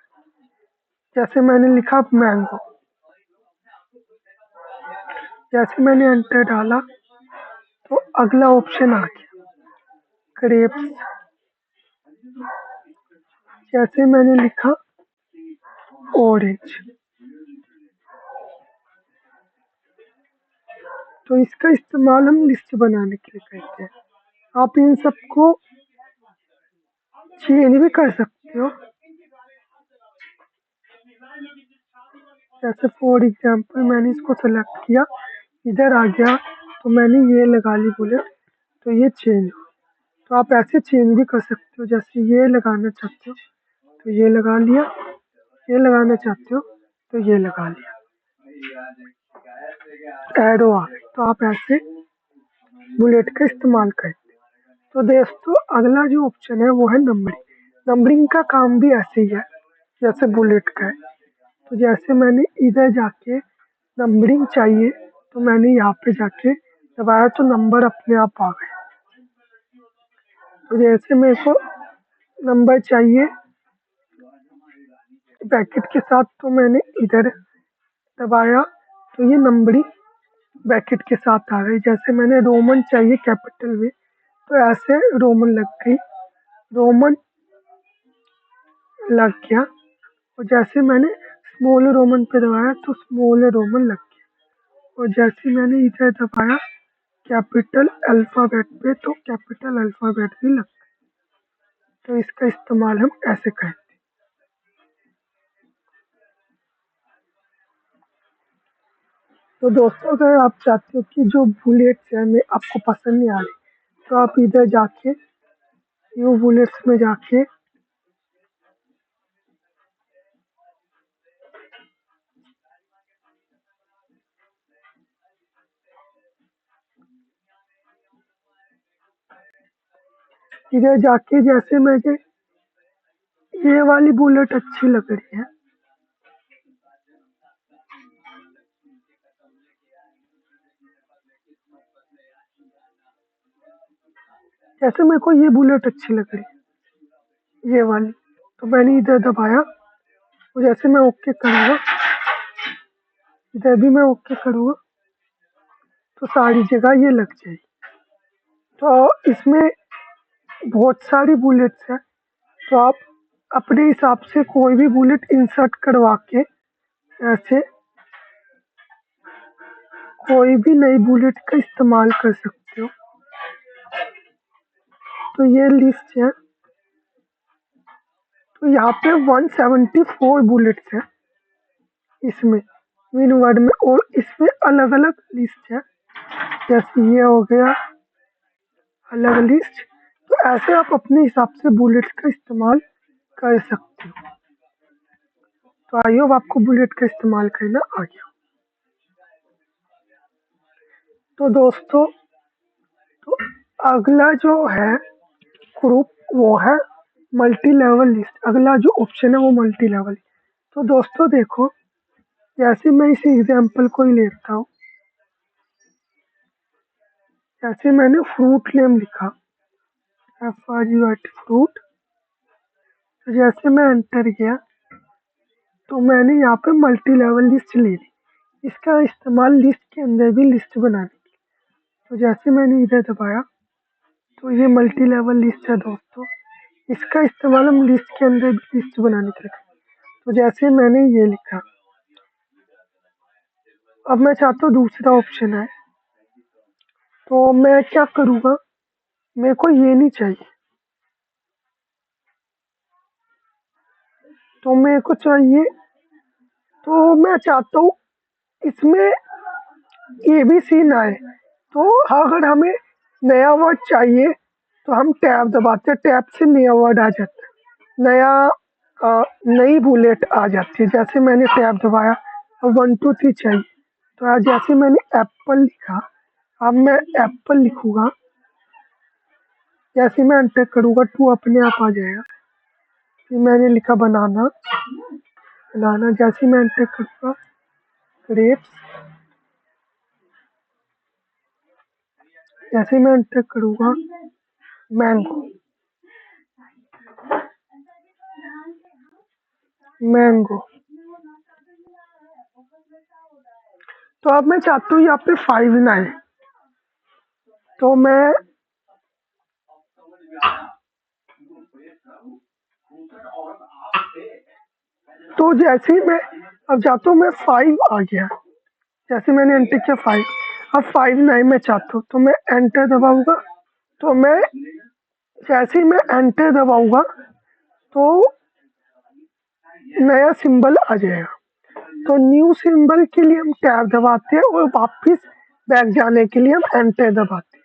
जैसे मैंने लिखा मैंगो, जैसे मैंने एंटर डाला तो अगला ऑप्शन आ गया ग्रेप्स। जैसे मैंने लिखा ऑरेंज, तो इसका इस्तेमाल हम लिस्ट बनाने के लिए करते हैं। आप इन सबको चेंज भी कर सकते हो। जैसे फॉर एग्जांपल मैंने इसको सेलेक्ट किया, इधर आ गया, तो मैंने ये लगा ली बुलेट, तो ये चेंज हो। तो आप ऐसे चेंज भी कर सकते हो। जैसे ये लगाना चाहते हो तो ये लगा लिया, ये लगाना चाहते हो तो ये लगा लिया, एरो आ गई। तो आप ऐसे बुलेट का इस्तेमाल करते हो। तो दोस्तों अगला जो ऑप्शन है वो है नंबरिंग। नंबरिंग का काम भी ऐसे ही है जैसे बुलेट का है। तो जैसे मैंने इधर जाके नंबरिंग चाहिए, तो मैंने यहाँ पे जाके दबाया तो नंबर अपने आप आ गए। तो जैसे मेरे को नंबर चाहिए ब्रैकेट के साथ, तो मैंने इधर दबाया तो ये नंबरिंग ब्रैकेट के साथ आ गई। जैसे मैंने रोमन चाहिए कैपिटल में, तो ऐसे रोमन लग गई, रोमन लग गया। और जैसे मैंने स्मॉल रोमन पे दबाया तो स्मॉल रोमन लग गया। और जैसे मैंने इधर दबाया कैपिटल अल्फाबेट पे, तो कैपिटल अल्फाबेट भी लग गया। तो इसका इस्तेमाल हम ऐसे करते हैं। तो दोस्तों अगर आप चाहते हो कि जो बुलेट्स है में आपको पसंद नहीं आ रही, तो आप इधर जाके न्यू बुलेट्स में जाके इधर जाके जैसे मुझे ये वाली बुलेट अच्छी लग रही है, जैसे मेरे को ये बुलेट अच्छी लग रही है ये वाली, तो मैंने इधर दबाया और जैसे मैं ओके करूँगा, इधर भी मैं ओके करूँगा, तो सारी जगह ये लग जाएगी। तो इसमें बहुत सारी बुलेट्स हैं, तो आप अपने हिसाब से कोई भी बुलेट इंसर्ट करवा के ऐसे कोई भी नई बुलेट का इस्तेमाल कर सकते हो। तो ये लिस्ट है, तो यहाँ पे 174 बुलेट्स है इसमें मीन वर्ड में, और इसमें अलग अलग लिस्ट है, जैसे ये हो गया अलग लिस्ट। तो ऐसे आप अपने हिसाब से बुलेट्स का इस्तेमाल कर सकते हो। तो आई होप आपको बुलेट का इस्तेमाल करना आ गया। तो दोस्तों, तो अगला जो है ग्रुप वो है मल्टी लेवल लिस्ट। अगला जो ऑप्शन है वो मल्टी लेवल। तो दोस्तों देखो, जैसे मैं इस एग्जांपल को ही लेता हूँ, जैसे मैंने फ्रूट नेम लिखा FRUIT फ्रूट। तो जैसे मैं एंटर किया तो मैंने यहाँ पे मल्टी लेवल लिस्ट ले ली। इसका इस्तेमाल लिस्ट के अंदर भी लिस्ट बनाने के लिए। तो जैसे मैंने इधर दबाया तो ये मल्टी लेवल लिस्ट है दोस्तों। इसका इस्तेमाल हम लिस्ट के अंदर भी लिस्ट बनाने के लिए। तो जैसे मैंने ये लिखा, अब मैं चाहता हूँ दूसरा ऑप्शन है, तो मैं क्या करूँगा, मेरे को ये नहीं चाहिए, तो मेरे को चाहिए, तो मैं चाहता हूँ इसमें ABC ना आए। तो अगर हमें नया वर्ड चाहिए तो हम टैब दबाते हैं, टैब से नया वर्ड आ जाता है, नई बुलेट आ जाती है। जैसे मैंने टैब दबाया, अब 1 2 3 चाहिए, तो जैसे मैंने एप्पल लिखा, अब मैं एप्पल लिखूंगा। जैसे मैं एंटर करूंगा 2 अपने आप आ जाएगा। फिर मैंने लिखा बनाना, बनाना। जैसे मैं एंटर करूंगा ग्रेप्स, जैसे मैं एंटर करूंगा मैंगो, मैंगो। तो अब मैं चाहता हूँ यहाँ पे 5 ना आए, तो मैं तो जैसे ही मैं अब चाहता हूँ मैं 5 आ गया, जैसे मैंने एंटर किया 5, अब 5 9 मैं चाहता हूँ, तो मैं एंटर दबाऊंगा। तो मैं जैसे ही मैं एंटर दबाऊंगा तो नया सिंबल आ जाएगा। तो न्यू सिंबल के लिए हम टैब दबाते हैं और वापस बैक जाने के लिए हम एंटर दबाते हैं।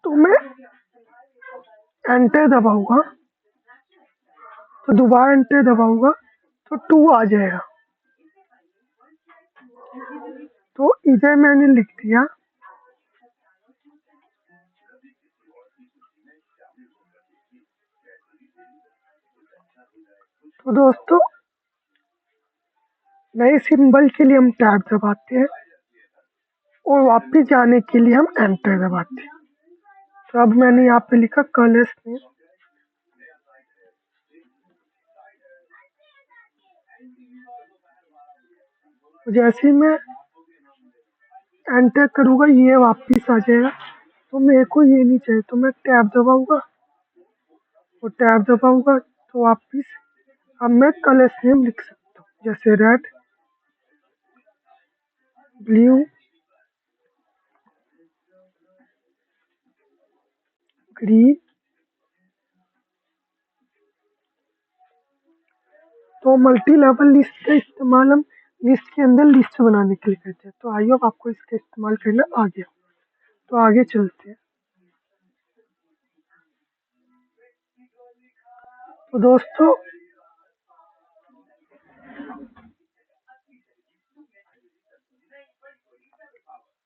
तो मैं एंटर दबाऊंगा, तो दोबारा एंटर दबाऊंगा तो 2 आ जाएगा। तो इधर मैंने लिख दिया। तो दोस्तों, नए सिंबल के लिए हम टैब दबाते हैं और वापस जाने के लिए हम एंटर दबाते हैं। तो अब मैंने यहाँ पे लिखा कलर्स में, जैसे ही मैं एंटर करूँगा ये वापस आ जाएगा। तो मेरे को ये नहीं चाहिए, तो मैं टैब दबाऊंगा और टैब दबाऊंगा तो वापस अब मैं कलर नेम लिख सकता हूँ, जैसे रेड, ब्लू, ग्रीन। तो मल्टी लेवल लिस्ट का इस्तेमाल हम लिस्ट के अंदर लिस्ट बनाने के लिए करते हैं। तो आई होप आपको इसका इस्तेमाल करना आ गया। तो आगे चलते हैं। तो दोस्तों,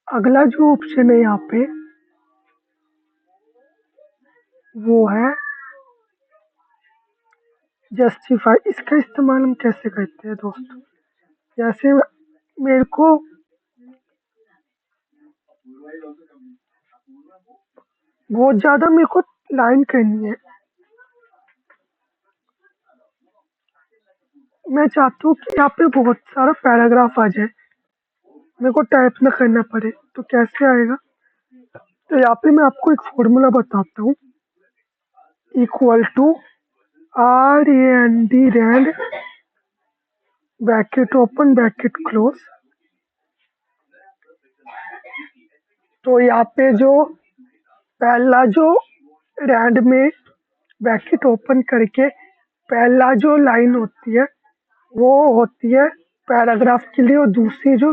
अगला जो ऑप्शन है यहाँ पे वो है जस्टिफाई। इसका इस्तेमाल हम कैसे करते हैं दोस्तों, जैसे मेरे को बहुत ज़्यादा मेरे को लाइन करनी है, मैं चाहता हूँ कि यहाँ पे बहुत सारा पैराग्राफ आ जाए, मेरे को टाइप ना करना पड़े। तो कैसे आएगा, तो यहाँ पे मैं आपको एक फॉर्मूला बताता हूँ, equal to RAND, rand bracket open bracket close. तो यहाँ पे जो पहला जो रैंड में ब्रैकेट ओपन करके पहला जो लाइन होती है वो होती है पैराग्राफ के लिए, और दूसरी जो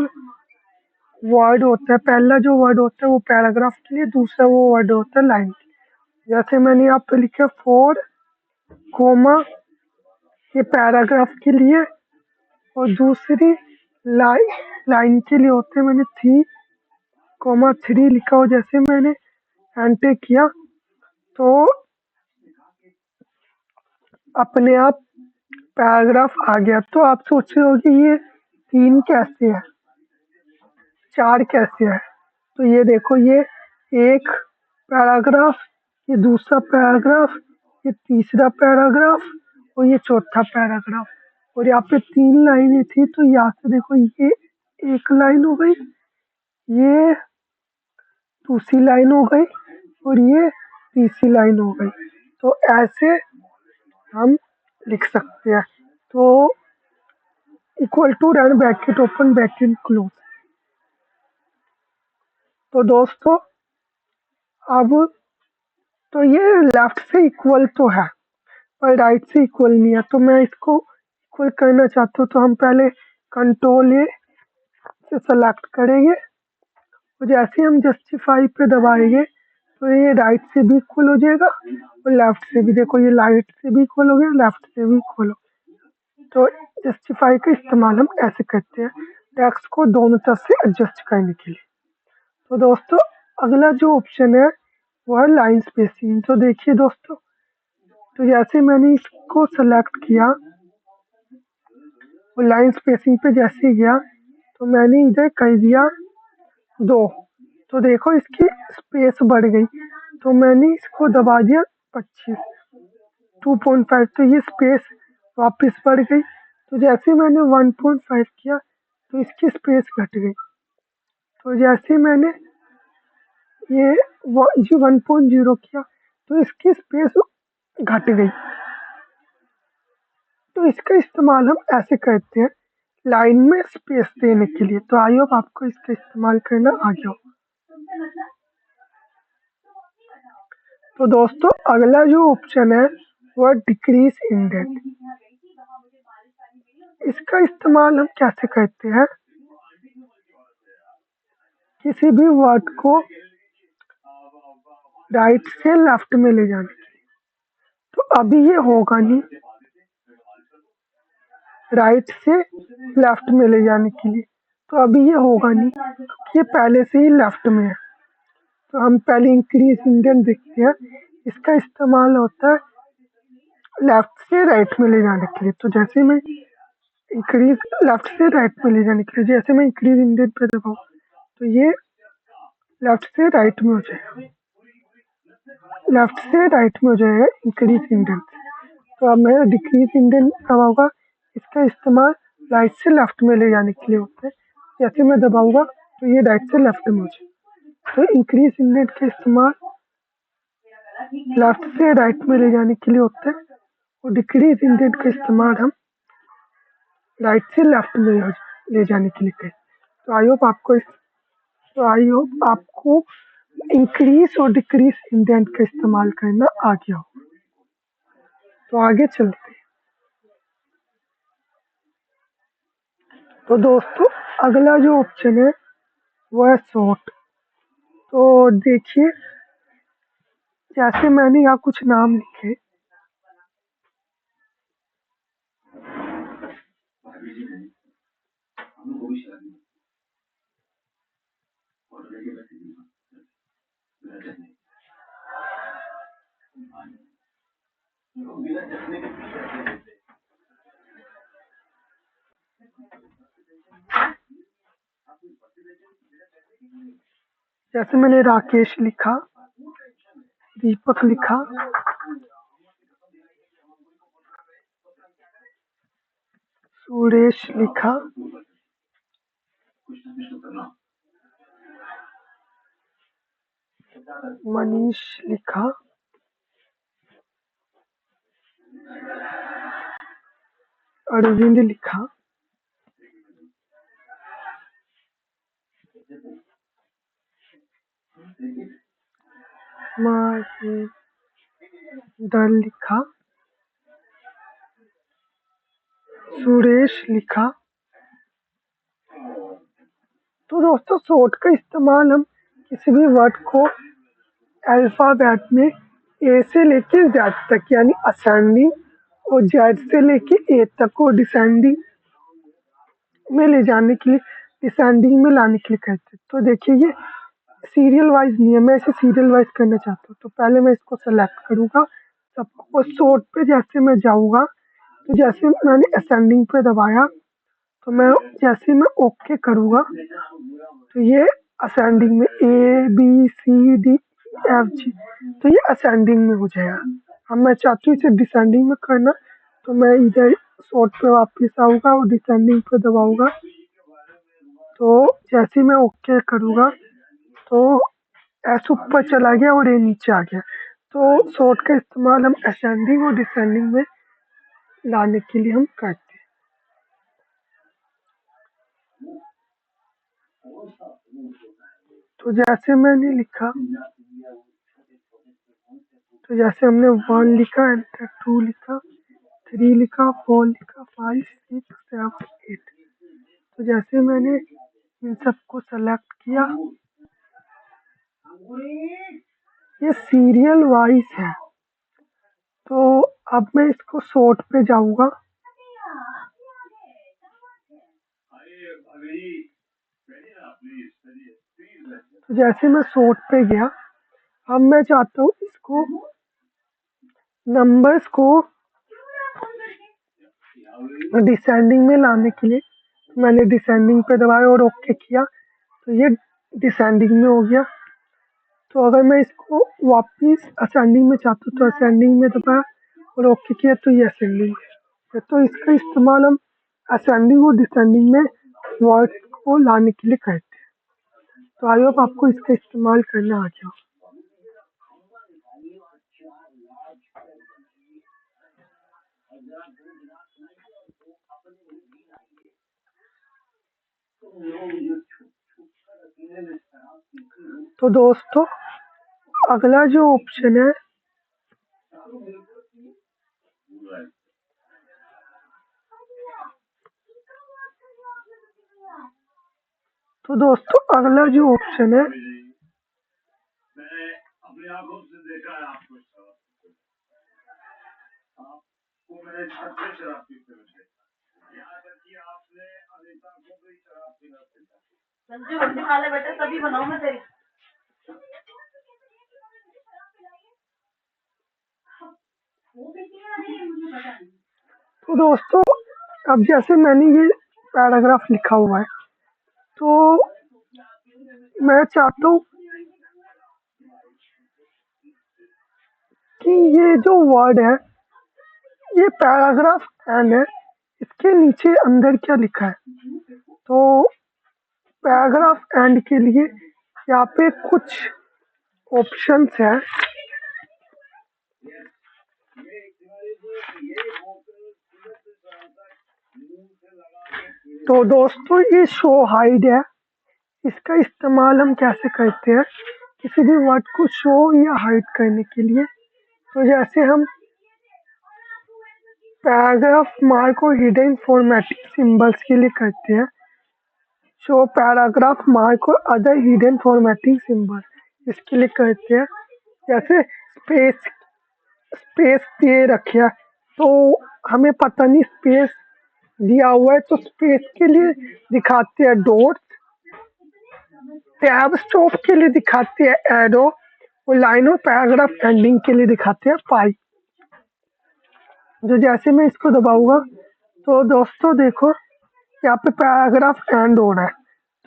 वर्ड होता है, पहला जो वर्ड होता है वो पैराग्राफ के लिए, दूसरा वो वर्ड होता है लाइन के लिए। जैसे मैंने यहाँ पे लिखा 4 कोमा, ये पैराग्राफ के लिए, और दूसरी लाइन लाइन के लिए होते हैं। मैंने 3 3 लिखा, और जैसे मैंने एंटर किया तो अपने आप पैराग्राफ आ गया। तो आप सोच रहे हो कि ये 3 कैसे है, 4 कैसे है? तो ये देखो, ये एक पैराग्राफ, ये दूसरा पैराग्राफ, ये तीसरा पैराग्राफ, और ये चौथा पैराग्राफ। और यहाँ पे 3 लाइनें थी, तो यहाँ से देखो ये एक लाइन हो गई, ये दूसरी लाइन हो गई, और ये तीसरी लाइन हो गई। तो ऐसे हम लिख सकते हैं। तो equal to run bracket open bracket close. तो दोस्तों अब तो ये लेफ्ट से इक्वल तो है, पर राइट से इक्वल नहीं है। तो मैं इसको इक्वल करना चाहता हूँ, तो हम पहले कंट्रोल ए से सेलेक्ट करेंगे, और जैसे हम जस्टिफाई पे दबाएंगे तो ये राइट से भी इक्वल हो जाएगा, और लेफ्ट से भी। देखो ये राइट से भी इक्वल हो गया, लेफ्ट से भी इक्वल हो गया। तो जस्टिफाई का इस्तेमाल हम ऐसे करते हैं टेक्स्ट को दोनों तरफ से एडजस्ट करने के लिए। तो दोस्तों अगला जो ऑप्शन है वो है लाइन स्पेसिंग। तो देखिए दोस्तों, तो जैसे मैंने इसको सेलेक्ट किया, वो लाइन स्पेसिंग पे जैसे गया, तो मैंने इधर कर दिया 2। तो देखो इसकी स्पेस बढ़ गई, तो मैंने इसको दबा दिया 25 2.5, तो ये स्पेस वापस बढ़ गई। तो जैसे मैंने 1.5 किया तो इसकी स्पेस घट गई। तो जैसे मैंने ये 1.0 किया तो इसकी स्पेस घट गई। तो इसका इस्तेमाल हम ऐसे करते हैं लाइन में स्पेस देने के लिए। तो आई होप आपको इसका इस्तेमाल करना आ गया हो। तो दोस्तों अगला जो ऑप्शन है वो डिक्रीज इंडेंट। इसका इस्तेमाल हम कैसे करते हैं, किसी भी वर्ड को राइट से लेफ्ट में ले जाने के लिए। तो अभी ये होगा नहीं, राइट से लेफ्ट में ले जाने के लिए, तो अभी ये होगा नहीं क्योंकि ये पहले से ही लेफ्ट में है। तो हम पहले इंक्रीज इंडेंट देखते हैं। इसका इस्तेमाल होता है लेफ्ट से राइट में ले जाने के लिए। तो जैसे मैं इंक्रीज लेफ्ट से राइट में ले जाने के लिए, जैसे मैं इंक्रीज इंडेंट पे दबाऊं तो ये लेफ्ट से राइट में हो जाएगा, लेफ्ट से राइट में हो जाएगा इंक्रीज इंडेंट। तो अब मैं डिक्रीज इंडेंट दबाऊंगा, इसका इस्तेमाल राइट से लेफ्ट में ले जाने के लिए होता है। जैसे मैं दबाऊंगा तो ये राइट से लेफ्ट में हो जाएगा। तो इंक्रीज इंडेंट का इस्तेमाल लेफ्ट से राइट में ले जाने के लिए होता है, और डिक्रीज इंडेंट का इस्तेमाल हम राइट से लेफ्ट में ले जाने के लिए करते हैं। तो आई होप आपको इंक्रीज और डिक्रीज इंडेंट का इस्तेमाल करना आ गया हो। तो आगे चलते हैं। तो दोस्तों अगला जो ऑप्शन है वो है सॉर्ट। तो देखिए जैसे मैंने यहाँ कुछ नाम लिखे, जैसे मैंने राकेश लिखा, दीपक लिखा, सुरेश लिखा, मनीष लिखा, अरविंद लिखा, माही, डर लिखा, सुरेश लिखा। तो दोस्तों शॉर्ट का इस्तेमाल हम किसी भी वर्ड को अल्फाबेट में ए से लेके जेड तक यानी असेंडिंग और जेड से लेके ए तक को डिसेंडिंग में ले जाने के लिए, डिसेंडिंग में लाने के लिए कहते हैं। तो देखिए ये सीरियल वाइज नहीं है, मैं इसे सीरियल वाइज करना चाहता हूँ। तो पहले मैं इसको सेलेक्ट करूँगा सबको, शॉर्ट पे जैसे मैं जाऊँगा तो जैसे मैंने असेंडिंग पे दबाया तो मैं जैसे मैं ओके करूँगा तो ये असेंडिंग में A B C D F G, तो ये असेंडिंग में हो जाएगा। अब मैं चाहती हूँ इसे डिसेंडिंग में करना, तो मैं इधर शॉर्ट पे वापस आऊँगा और डिसेंडिंग पे दबाऊँगा। तो जैसे मैं ओके करूँगा तो एस ऊपर चला गया और ए नीचे आ गया। तो शॉर्ट का इस्तेमाल हम असेंडिंग और डिसेंडिंग में लाने के लिए हम करते हैं। तो जैसे मैंने लिखा, तो जैसे हमने 1 लिखा, एंटर 2 लिखा, 3 लिखा, 4 लिखा, 5 6 7 8। तो जैसे मैंने इन सबको सेलेक्ट किया, ये सीरियल वाइज है। तो अब मैं इसको शॉर्ट पे जाऊंगा, तो जैसे मैं शॉर्ट पे गया, अब मैं चाहता हूँ इसको नंबर्स को डिसेंडिंग में लाने के लिए। मैंने डिसेंडिंग पे दबाया और ओके किया तो ये डिसेंडिंग में हो गया। तो अगर मैं इसको वापस असेंडिंग में चाहता हूँ तो असेंडिंग में दबाया और ओके किया तो ये असेंडिंग है। तो इसका इस्तेमाल हम असेंडिंग और डिसेंडिंग में वर्ड को लाने के लिए करते हैं। तो आई होप आपको इसका इस्तेमाल करना आ गया। तो दोस्तों अगला जो ऑप्शन है अगला जो ऑप्शन है संजू बंदी खा ले बेटा, तभी बनाऊं मैं तेरी। तो दोस्तों अब जैसे मैंने ये पैराग्राफ लिखा हुआ है तो मैं चाहता हूँ कि ये जो वर्ड है ये पैराग्राफ एंड है, इसके नीचे अंदर क्या लिखा है। तो पैराग्राफ एंड के लिए यहाँ पे कुछ ऑप्शंस है। तो दोस्तों ये शो हाइड है, इसका इस्तेमाल हम कैसे करते हैं किसी भी वर्ड को शो या हाइड करने के लिए। तो जैसे हम पैराग्राफ मार्क और हिडन फॉर्मेटिंग सिंबल्स के लिए करते हैं, शो पैराग्राफ मार्क और अदर हिडन फॉर्मेटिंग सिंबल इसके लिए करते हैं। जैसे स्पेस दे रखे तो हमें पता नहीं स्पेस दिया हुआ है, तो स्पेस के लिए दिखाते हैं डॉट, टैब स्टॉप के लिए दिखाते हैं एरो और लाइन और पैराग्राफ एंडिंग के लिए दिखाते हैं पाई। जो जैसे मैं इसको दबाऊंगा तो दोस्तों देखो यहाँ पे पैराग्राफ एंड हो रहा है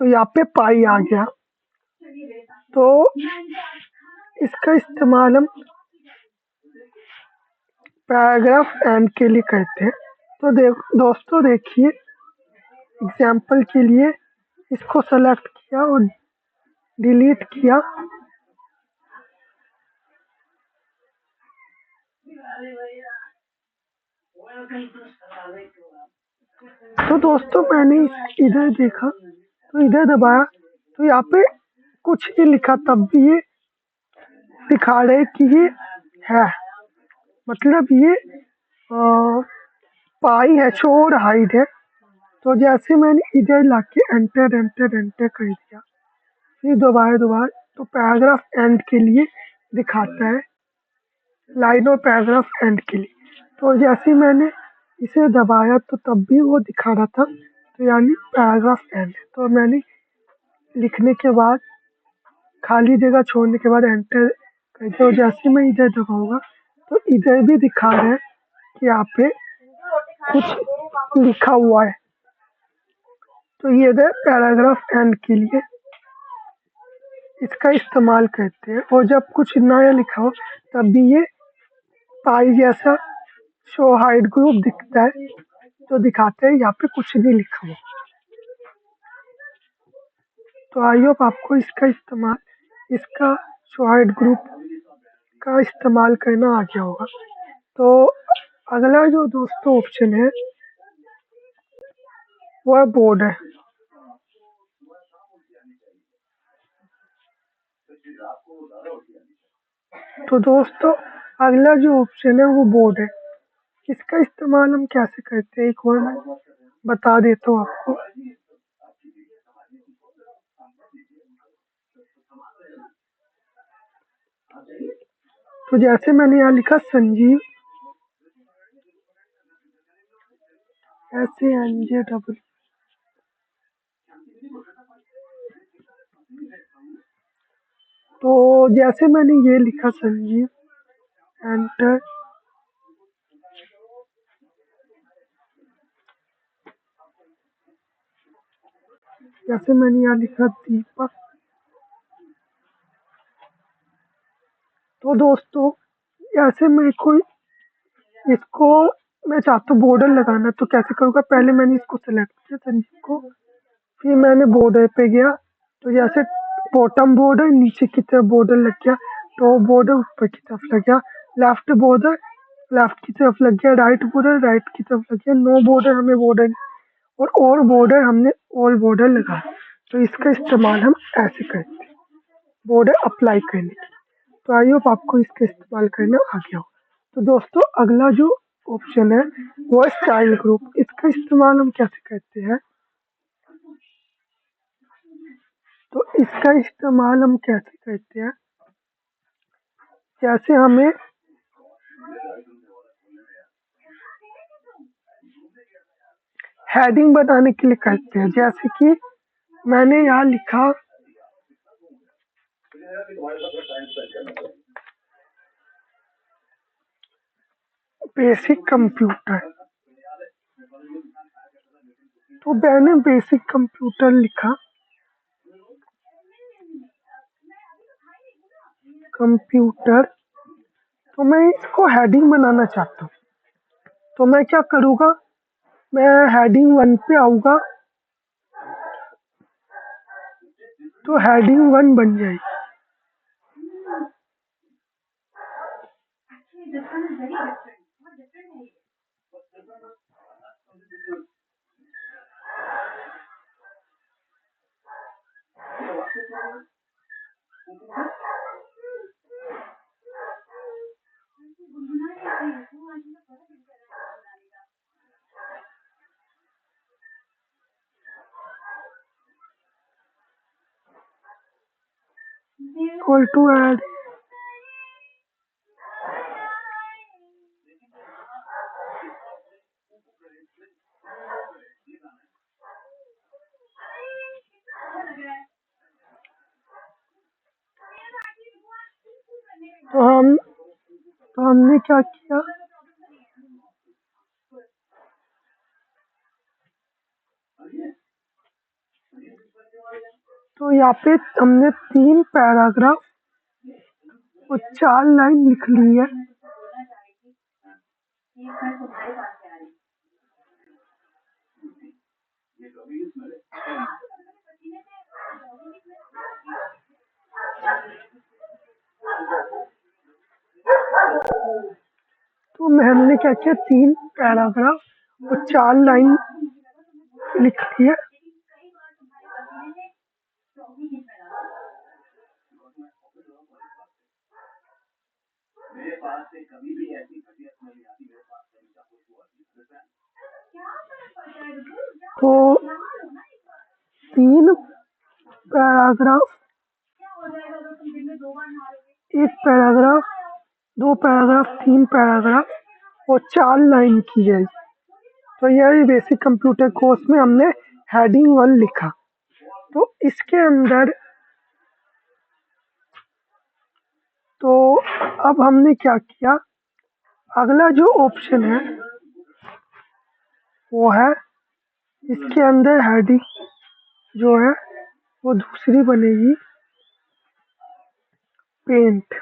तो यहाँ पे पाई आ गया। तो इसका इस्तेमाल हम पैराग्राफ एंड के लिए करते हैं। तो दोस्तों देखिए एग्जाम्पल के लिए इसको सेलेक्ट किया और डिलीट किया। तो दोस्तों मैंने इधर देखा तो इधर दबाया तो यहाँ पे कुछ नहीं लिखा, तब भी ये दिखा रहे कि ये है। मतलब ये पाई है, शो और हाइड है। तो जैसे मैंने इधर लाके एंटर एंटर एंटर कर दिया, फिर दोबारा दोबारा, तो पैराग्राफ एंड के लिए दिखाता है, लाइन और पैराग्राफ एंड के लिए। तो जैसे मैंने इसे दबाया तो तब भी वो दिखा रहा था, तो यानी पैराग्राफ एंड। तो मैंने लिखने के बाद खाली जगह छोड़ने के बाद एंटर कर दिया, और जैसे मैं इधर दबाऊंगा तो इधर भी दिखा रहा है कि यहाँ पे कुछ लिखा हुआ है। तो ये है पैराग्राफ एंड के लिए इसका इस्तेमाल करते हैं। और जब कुछ नया लिखा हो तब भी ये पाई जैसा शो हाइड ग्रुप दिखता है, तो दिखाते हैं यहाँ पे कुछ नहीं लिखा हुआ। तो आई होप आपको इसका शो हाइड ग्रुप का इस्तेमाल करना आ गया होगा। तो अगला जो दोस्तों ऑप्शन है वो है बोर्ड है। तो दोस्तों अगला जो ऑप्शन है वो बोर्ड है। इसका इस्तेमाल हम कैसे करते हैं एक और मैं बता देता हूँ आपको। तो जैसे मैंने यहाँ लिखा संजीव, SANJW, तो जैसे मैंने ये लिखा संजीव, एंटर, जैसे मैंने यहाँ लिखा दीपक। तो दोस्तों ऐसे मैं कोई इसको मैं चाहता हूँ बॉर्डर लगाना, तो कैसे करूँगा, पहले मैंने इसको सेलेक्ट किया संजीव को, फिर मैंने बॉर्डर पे गया, तो जैसे बॉटम बॉर्डर नीचे की तरफ बॉर्डर लग गया, टॉप बॉर्डर ऊपर की तरफ लग गया, लेफ्ट बॉर्डर लेफ्ट की तरफ लग गया, राइट बॉर्डर राइट की तरफ लग गया, नो बॉर्डर हमें बॉर्डर, और ऑल बॉर्डर हमने ऑल बॉर्डर लगा। तो इसका इस्तेमाल हम ऐसे करते हैं बॉर्डर अप्लाई करने के। तो आई होप आपको इसका इस्तेमाल करना आ गया हो। तो दोस्तों अगला जो ऑप्शन है वो है स्टाइल ग्रुप। इसका इस्तेमाल हम कैसे करते हैं, तो इसका इस्तेमाल हम कैसे करते हैं, जैसे हमें हेडिंग बनाने के लिए करते हैं। जैसे कि मैंने यहाँ लिखा बेसिक कंप्यूटर, तो मैंने बेसिक कंप्यूटर लिखा, कंप्यूटर, तो मैं इसको हेडिंग बनाना चाहता हूँ। तो मैं क्या करूँगा, मैं हेडिंग 1 पे आऊँगा, तो हेडिंग 1 बन जाएगी। इक्वल टू ऐड, तो हमने क्या किया, तो यहाँ पे हमने 3 पैराग्राफ और 4 लाइन लिख ली है। तो हमने क्या किया, 3 पैराग्राफ और 4 लाइन लिख ली है। तो 3 पैराग्राफ, 1 पैराग्राफ, 2 पैराग्राफ, 3 पैराग्राफ और 4 लाइन की जाएगी। तो यह बेसिक कंप्यूटर कोर्स में हमने हेडिंग 1 लिखा। तो इसके अंदर तो अब हमने क्या किया, अगला जो ऑप्शन है वो है इसके अंदर हेडिंग जो है वो दूसरी बनेगी पेंट।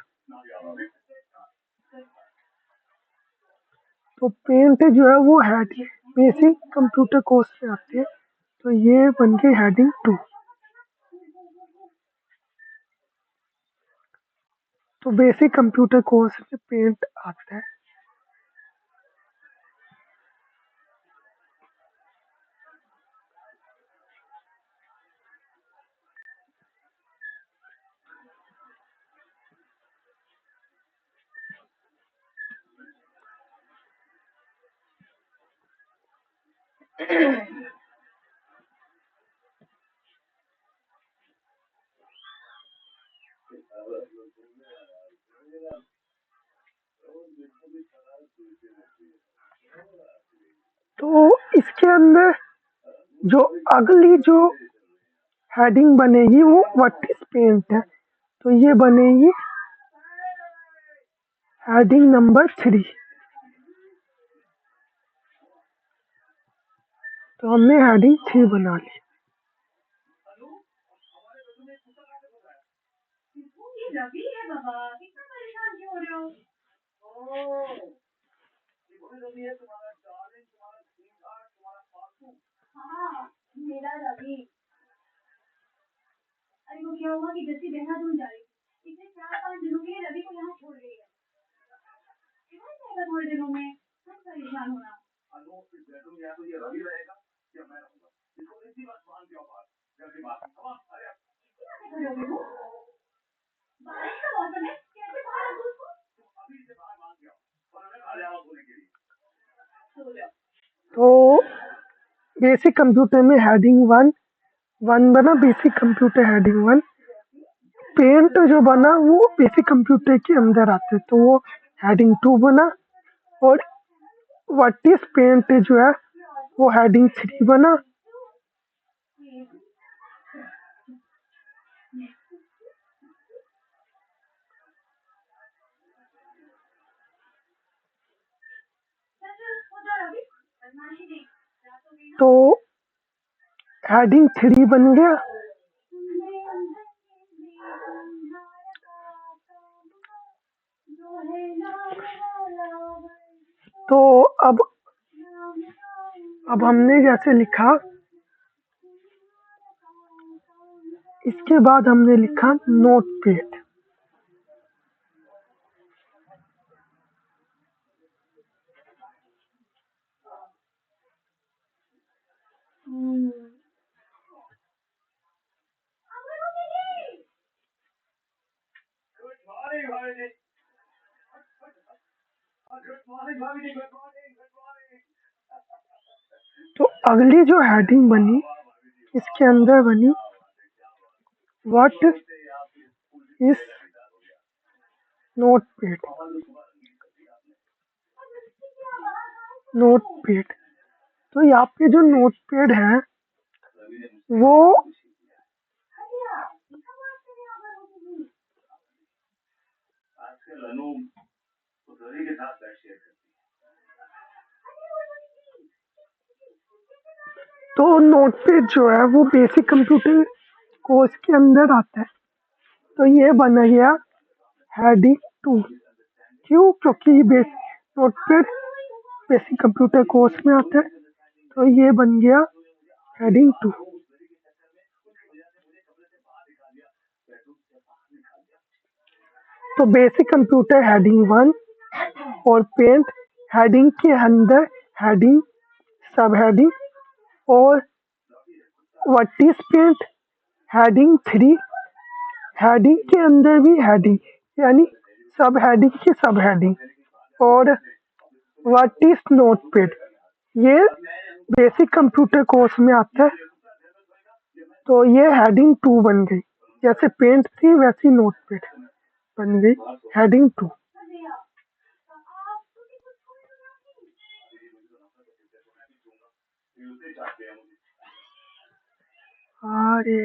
तो पेंट जो है वो हेडिंग बेसिक कंप्यूटर कोर्स में आते हैं, तो ये बन गई हेडिंग 2। तो बेसिक कंप्यूटर कोर्स में पेंट आता है। तो इसके अंदर जो अगली जो हेडिंग बनेगी वो व्हाट इज पेंट है, तो ये बनेगी हेडिंग नंबर 3। तो हमने हेडिंग 3 बना ली। अरे वो क्या हुआ कि जैसे देहरादून जा रही थी, पिछले 4-5 दिनों के लिए रवि को यहाँ छोड़ गई है। कहाँ जाएगा थोड़े दिनों में, सब परेशान होना। क्या करोगे वो? बारिश का मौसम है, कैसे बाहर रखूं उसको? सो जाओ। तो बेसिक कंप्यूटर में हेडिंग 1 बना, बेसिक कंप्यूटर हेडिंग 1। पेंट जो बना वो बेसिक कंप्यूटर के अंदर आते, तो वो हेडिंग 2 बना। और व्हाट इज पेंट जो है वो हेडिंग 3 बना। तो हेडिंग 3 बन गया। तो अब हमने जैसे लिखा, इसके बाद हमने लिखा नोटपैड। तो अगली जो हेडिंग बनी इसके अंदर बनी व्हाट इज नोटपैड। नोटपैड, तो यहाँ पे जो नोटपैड है वो तो नोटपैड जो है वो बेसिक कंप्यूटर कोर्स के अंदर आता है, तो ये बन गया हेडिंग 2। क्यों? क्योंकि नोटपैड बेसिक कंप्यूटर कोर्स में आता है, तो ये बन गया हेडिंग 2। तो बेसिक कंप्यूटर हेडिंग 1 और पेंट हेडिंग के अंदर हेडिंग, सब हेडिंग, और what is paint heading 3 heading के अंदर भी हेडिंग, यानी सब हेडिंग की सब हेडिंग। और व्हाट इज नोटपैड, ये बेसिक कंप्यूटर कोर्स में आता है। तो ये हेडिंग 2 बन गई, जैसे पेंट थी वैसी नोटपैड बन गई हेडिंग 2। अरे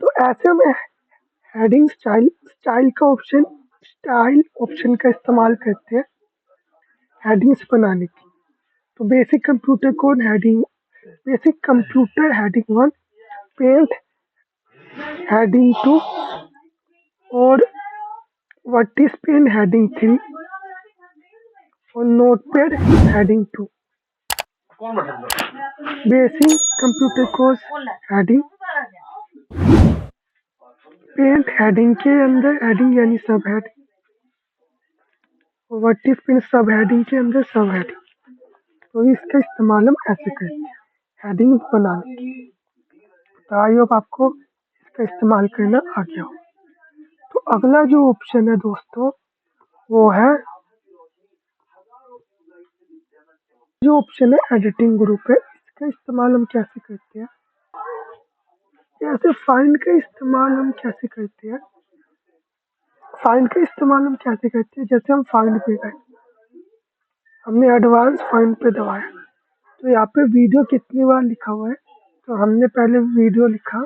तो ऐसे में हेडिंग स्टाइल ऑप्शन का इस्तेमाल करते हैं हेडिंग्स बनाने की। तो basic computer heading 1, paint heading 2 और व्हाट इज पेन हेडिंग 3 और नोटपैड हेडिंग 2। कौन बैठा था? Basic computer course heading, paint heading के अंदर हेडिंग यानी सब हेडिंग, और what is pen sub heading के अंदर सब हेडिंग। तो इसका इस्तेमाल हम ऐसे करते हैं हेडिंग बनाने के लिए। तो आई होप आपको इसका इस्तेमाल करना आ गया हो। तो अगला जो ऑप्शन है दोस्तों वो है जो ऑप्शन है एडिटिंग ग्रुप है। इसका इस्तेमाल हम कैसे करते हैं, जैसे फाइंड का इस्तेमाल हम कैसे करते हैं, जैसे हम फाइंड पे गए, हमने एडवांस फाइंड पे दबाया, तो यहाँ पे वीडियो कितनी बार लिखा हुआ है। तो हमने पहले वीडियो लिखा,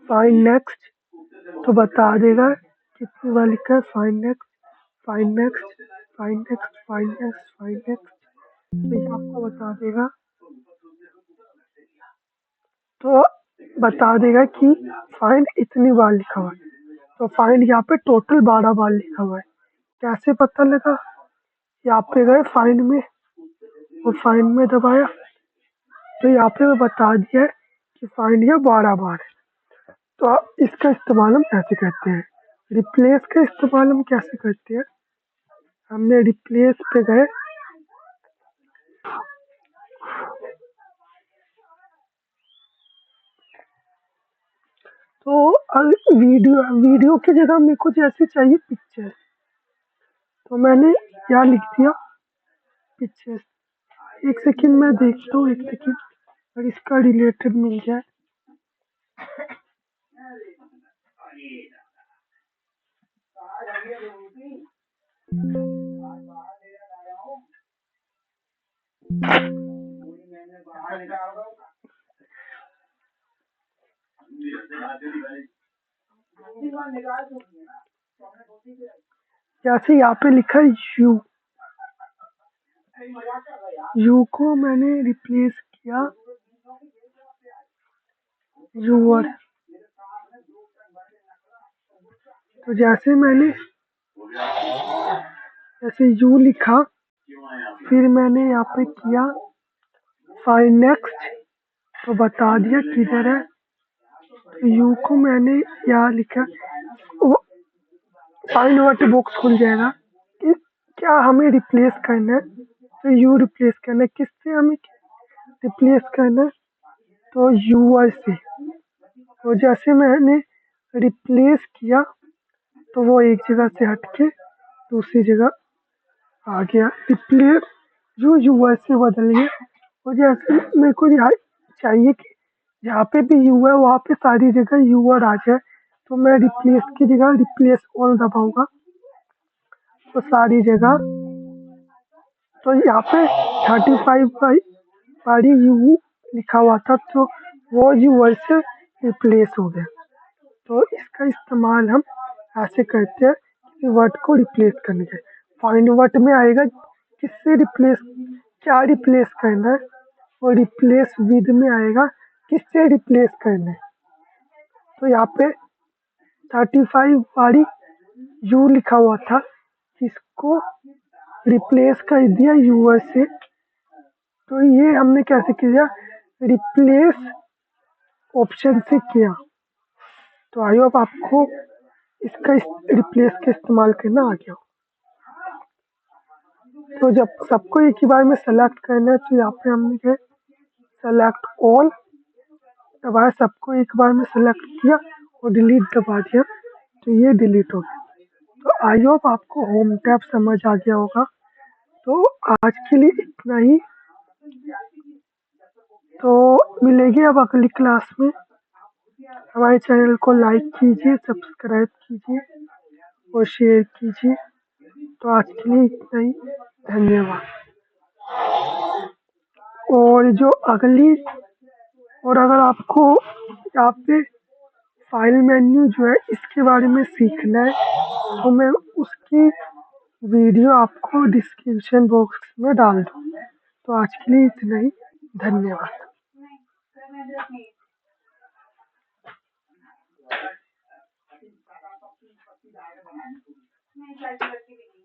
फाइंड नेक्स्ट, तो बता देगा कितनी बार लिखा है find next, find next, find next, find next, find next, तो ये आपको बता देगा कि फाइंड इतनी बार लिखा हुआ है। तो फाइंड यहाँ पे टोटल 12 बार लिखा हुआ है। कैसे पता लगा, यहाँ पे गए फाइंड में और फाइंड में दबाया, तो यहाँ पे बता दिया है कि फाइंड यहाँ 12 बार है। तो इसका इस्तेमाल हम ऐसे करते हैं। रिप्लेस का इस्तेमाल हम कैसे करते हैं, हमने रिप्लेस पे गए, तो वीडियो की जगह मेरे को जैसे चाहिए पिक्चर, तो मैंने क्या लिख दिया पिक्चर। एक सेकंड मैं देखता हूँ, एक सेकंड अगर इसका रिलेटेड मिल जाए। जैसे यहाँ पे लिखा है यू को मैंने रिप्लेस किया यूअर। तो जैसे मैंने यू लिखा, फिर मैंने यहाँ पे किया फाइंड नेक्स्ट, तो बता दिया किधर है। तो यू को मैंने यहाँ लिखा, फाइंड व्हाट बॉक्स खुल जाएगा कि क्या हमें रिप्लेस करना है। तो यू रिप्लेस करना है, किससे हमें रिप्लेस करना है, तो यूआर से। तो जैसे मैंने रिप्लेस किया तो वो एक जगह से हट के दूसरी जगह आ गया। रिप्लेस जो यूआई से बदल गया। और जैसे मेरे को यहाँ चाहिए कि जहाँ पे भी यू है वहाँ पे सारी जगह यूआर आ जाए, तो मैं रिप्लेस की जगह रिप्लेस ऑल दबाऊंगा तो सारी जगह, तो यहाँ पे 35 बारी यू लिखा हुआ था तो वो यूआर से रिप्लेस हो गया। तो इसका इस्तेमाल हम ऐसे करते हैं किसी वर्ड को रिप्लेस करने के। फाइंड वर्ड में आएगा किससे रिप्लेस, क्या रिप्लेस करना है, और रिप्लेस विद में आएगा किससे रिप्लेस करना है। तो यहाँ पे 35 बारी यू लिखा हुआ था जिसको रिप्लेस कर दिया यूआर से। तो ये हमने कैसे किया, रिप्लेस ऑप्शन से किया। तो आई होप आपको इसका रिप्लेस का इस्तेमाल करना आ गया हो। तो जब सबको एक ही बार में सेलेक्ट करना है तो यहाँ पे हमने क्या सेलेक्ट ऑल दबाया, सबको एक बार में सेलेक्ट किया और डिलीट दबा दिया तो ये डिलीट हो गया। तो आई होप आपको होम टैब समझ आ गया होगा। तो आज के लिए इतना ही। तो मिलेंगे अब अगली क्लास में। हमारे चैनल को लाइक कीजिए, सब्सक्राइब कीजिए और शेयर कीजिए। तो आज के लिए इतना ही, धन्यवाद। और जो अगली, और अगर आपको यहाँ पे फाइल मेन्यू जो है इसके बारे में सीखना है तो मैं उसकी वीडियो आपको डिस्क्रिप्शन बॉक्स में डाल दूँ। तो आज के लिए इतना ही, धन्यवाद। मैं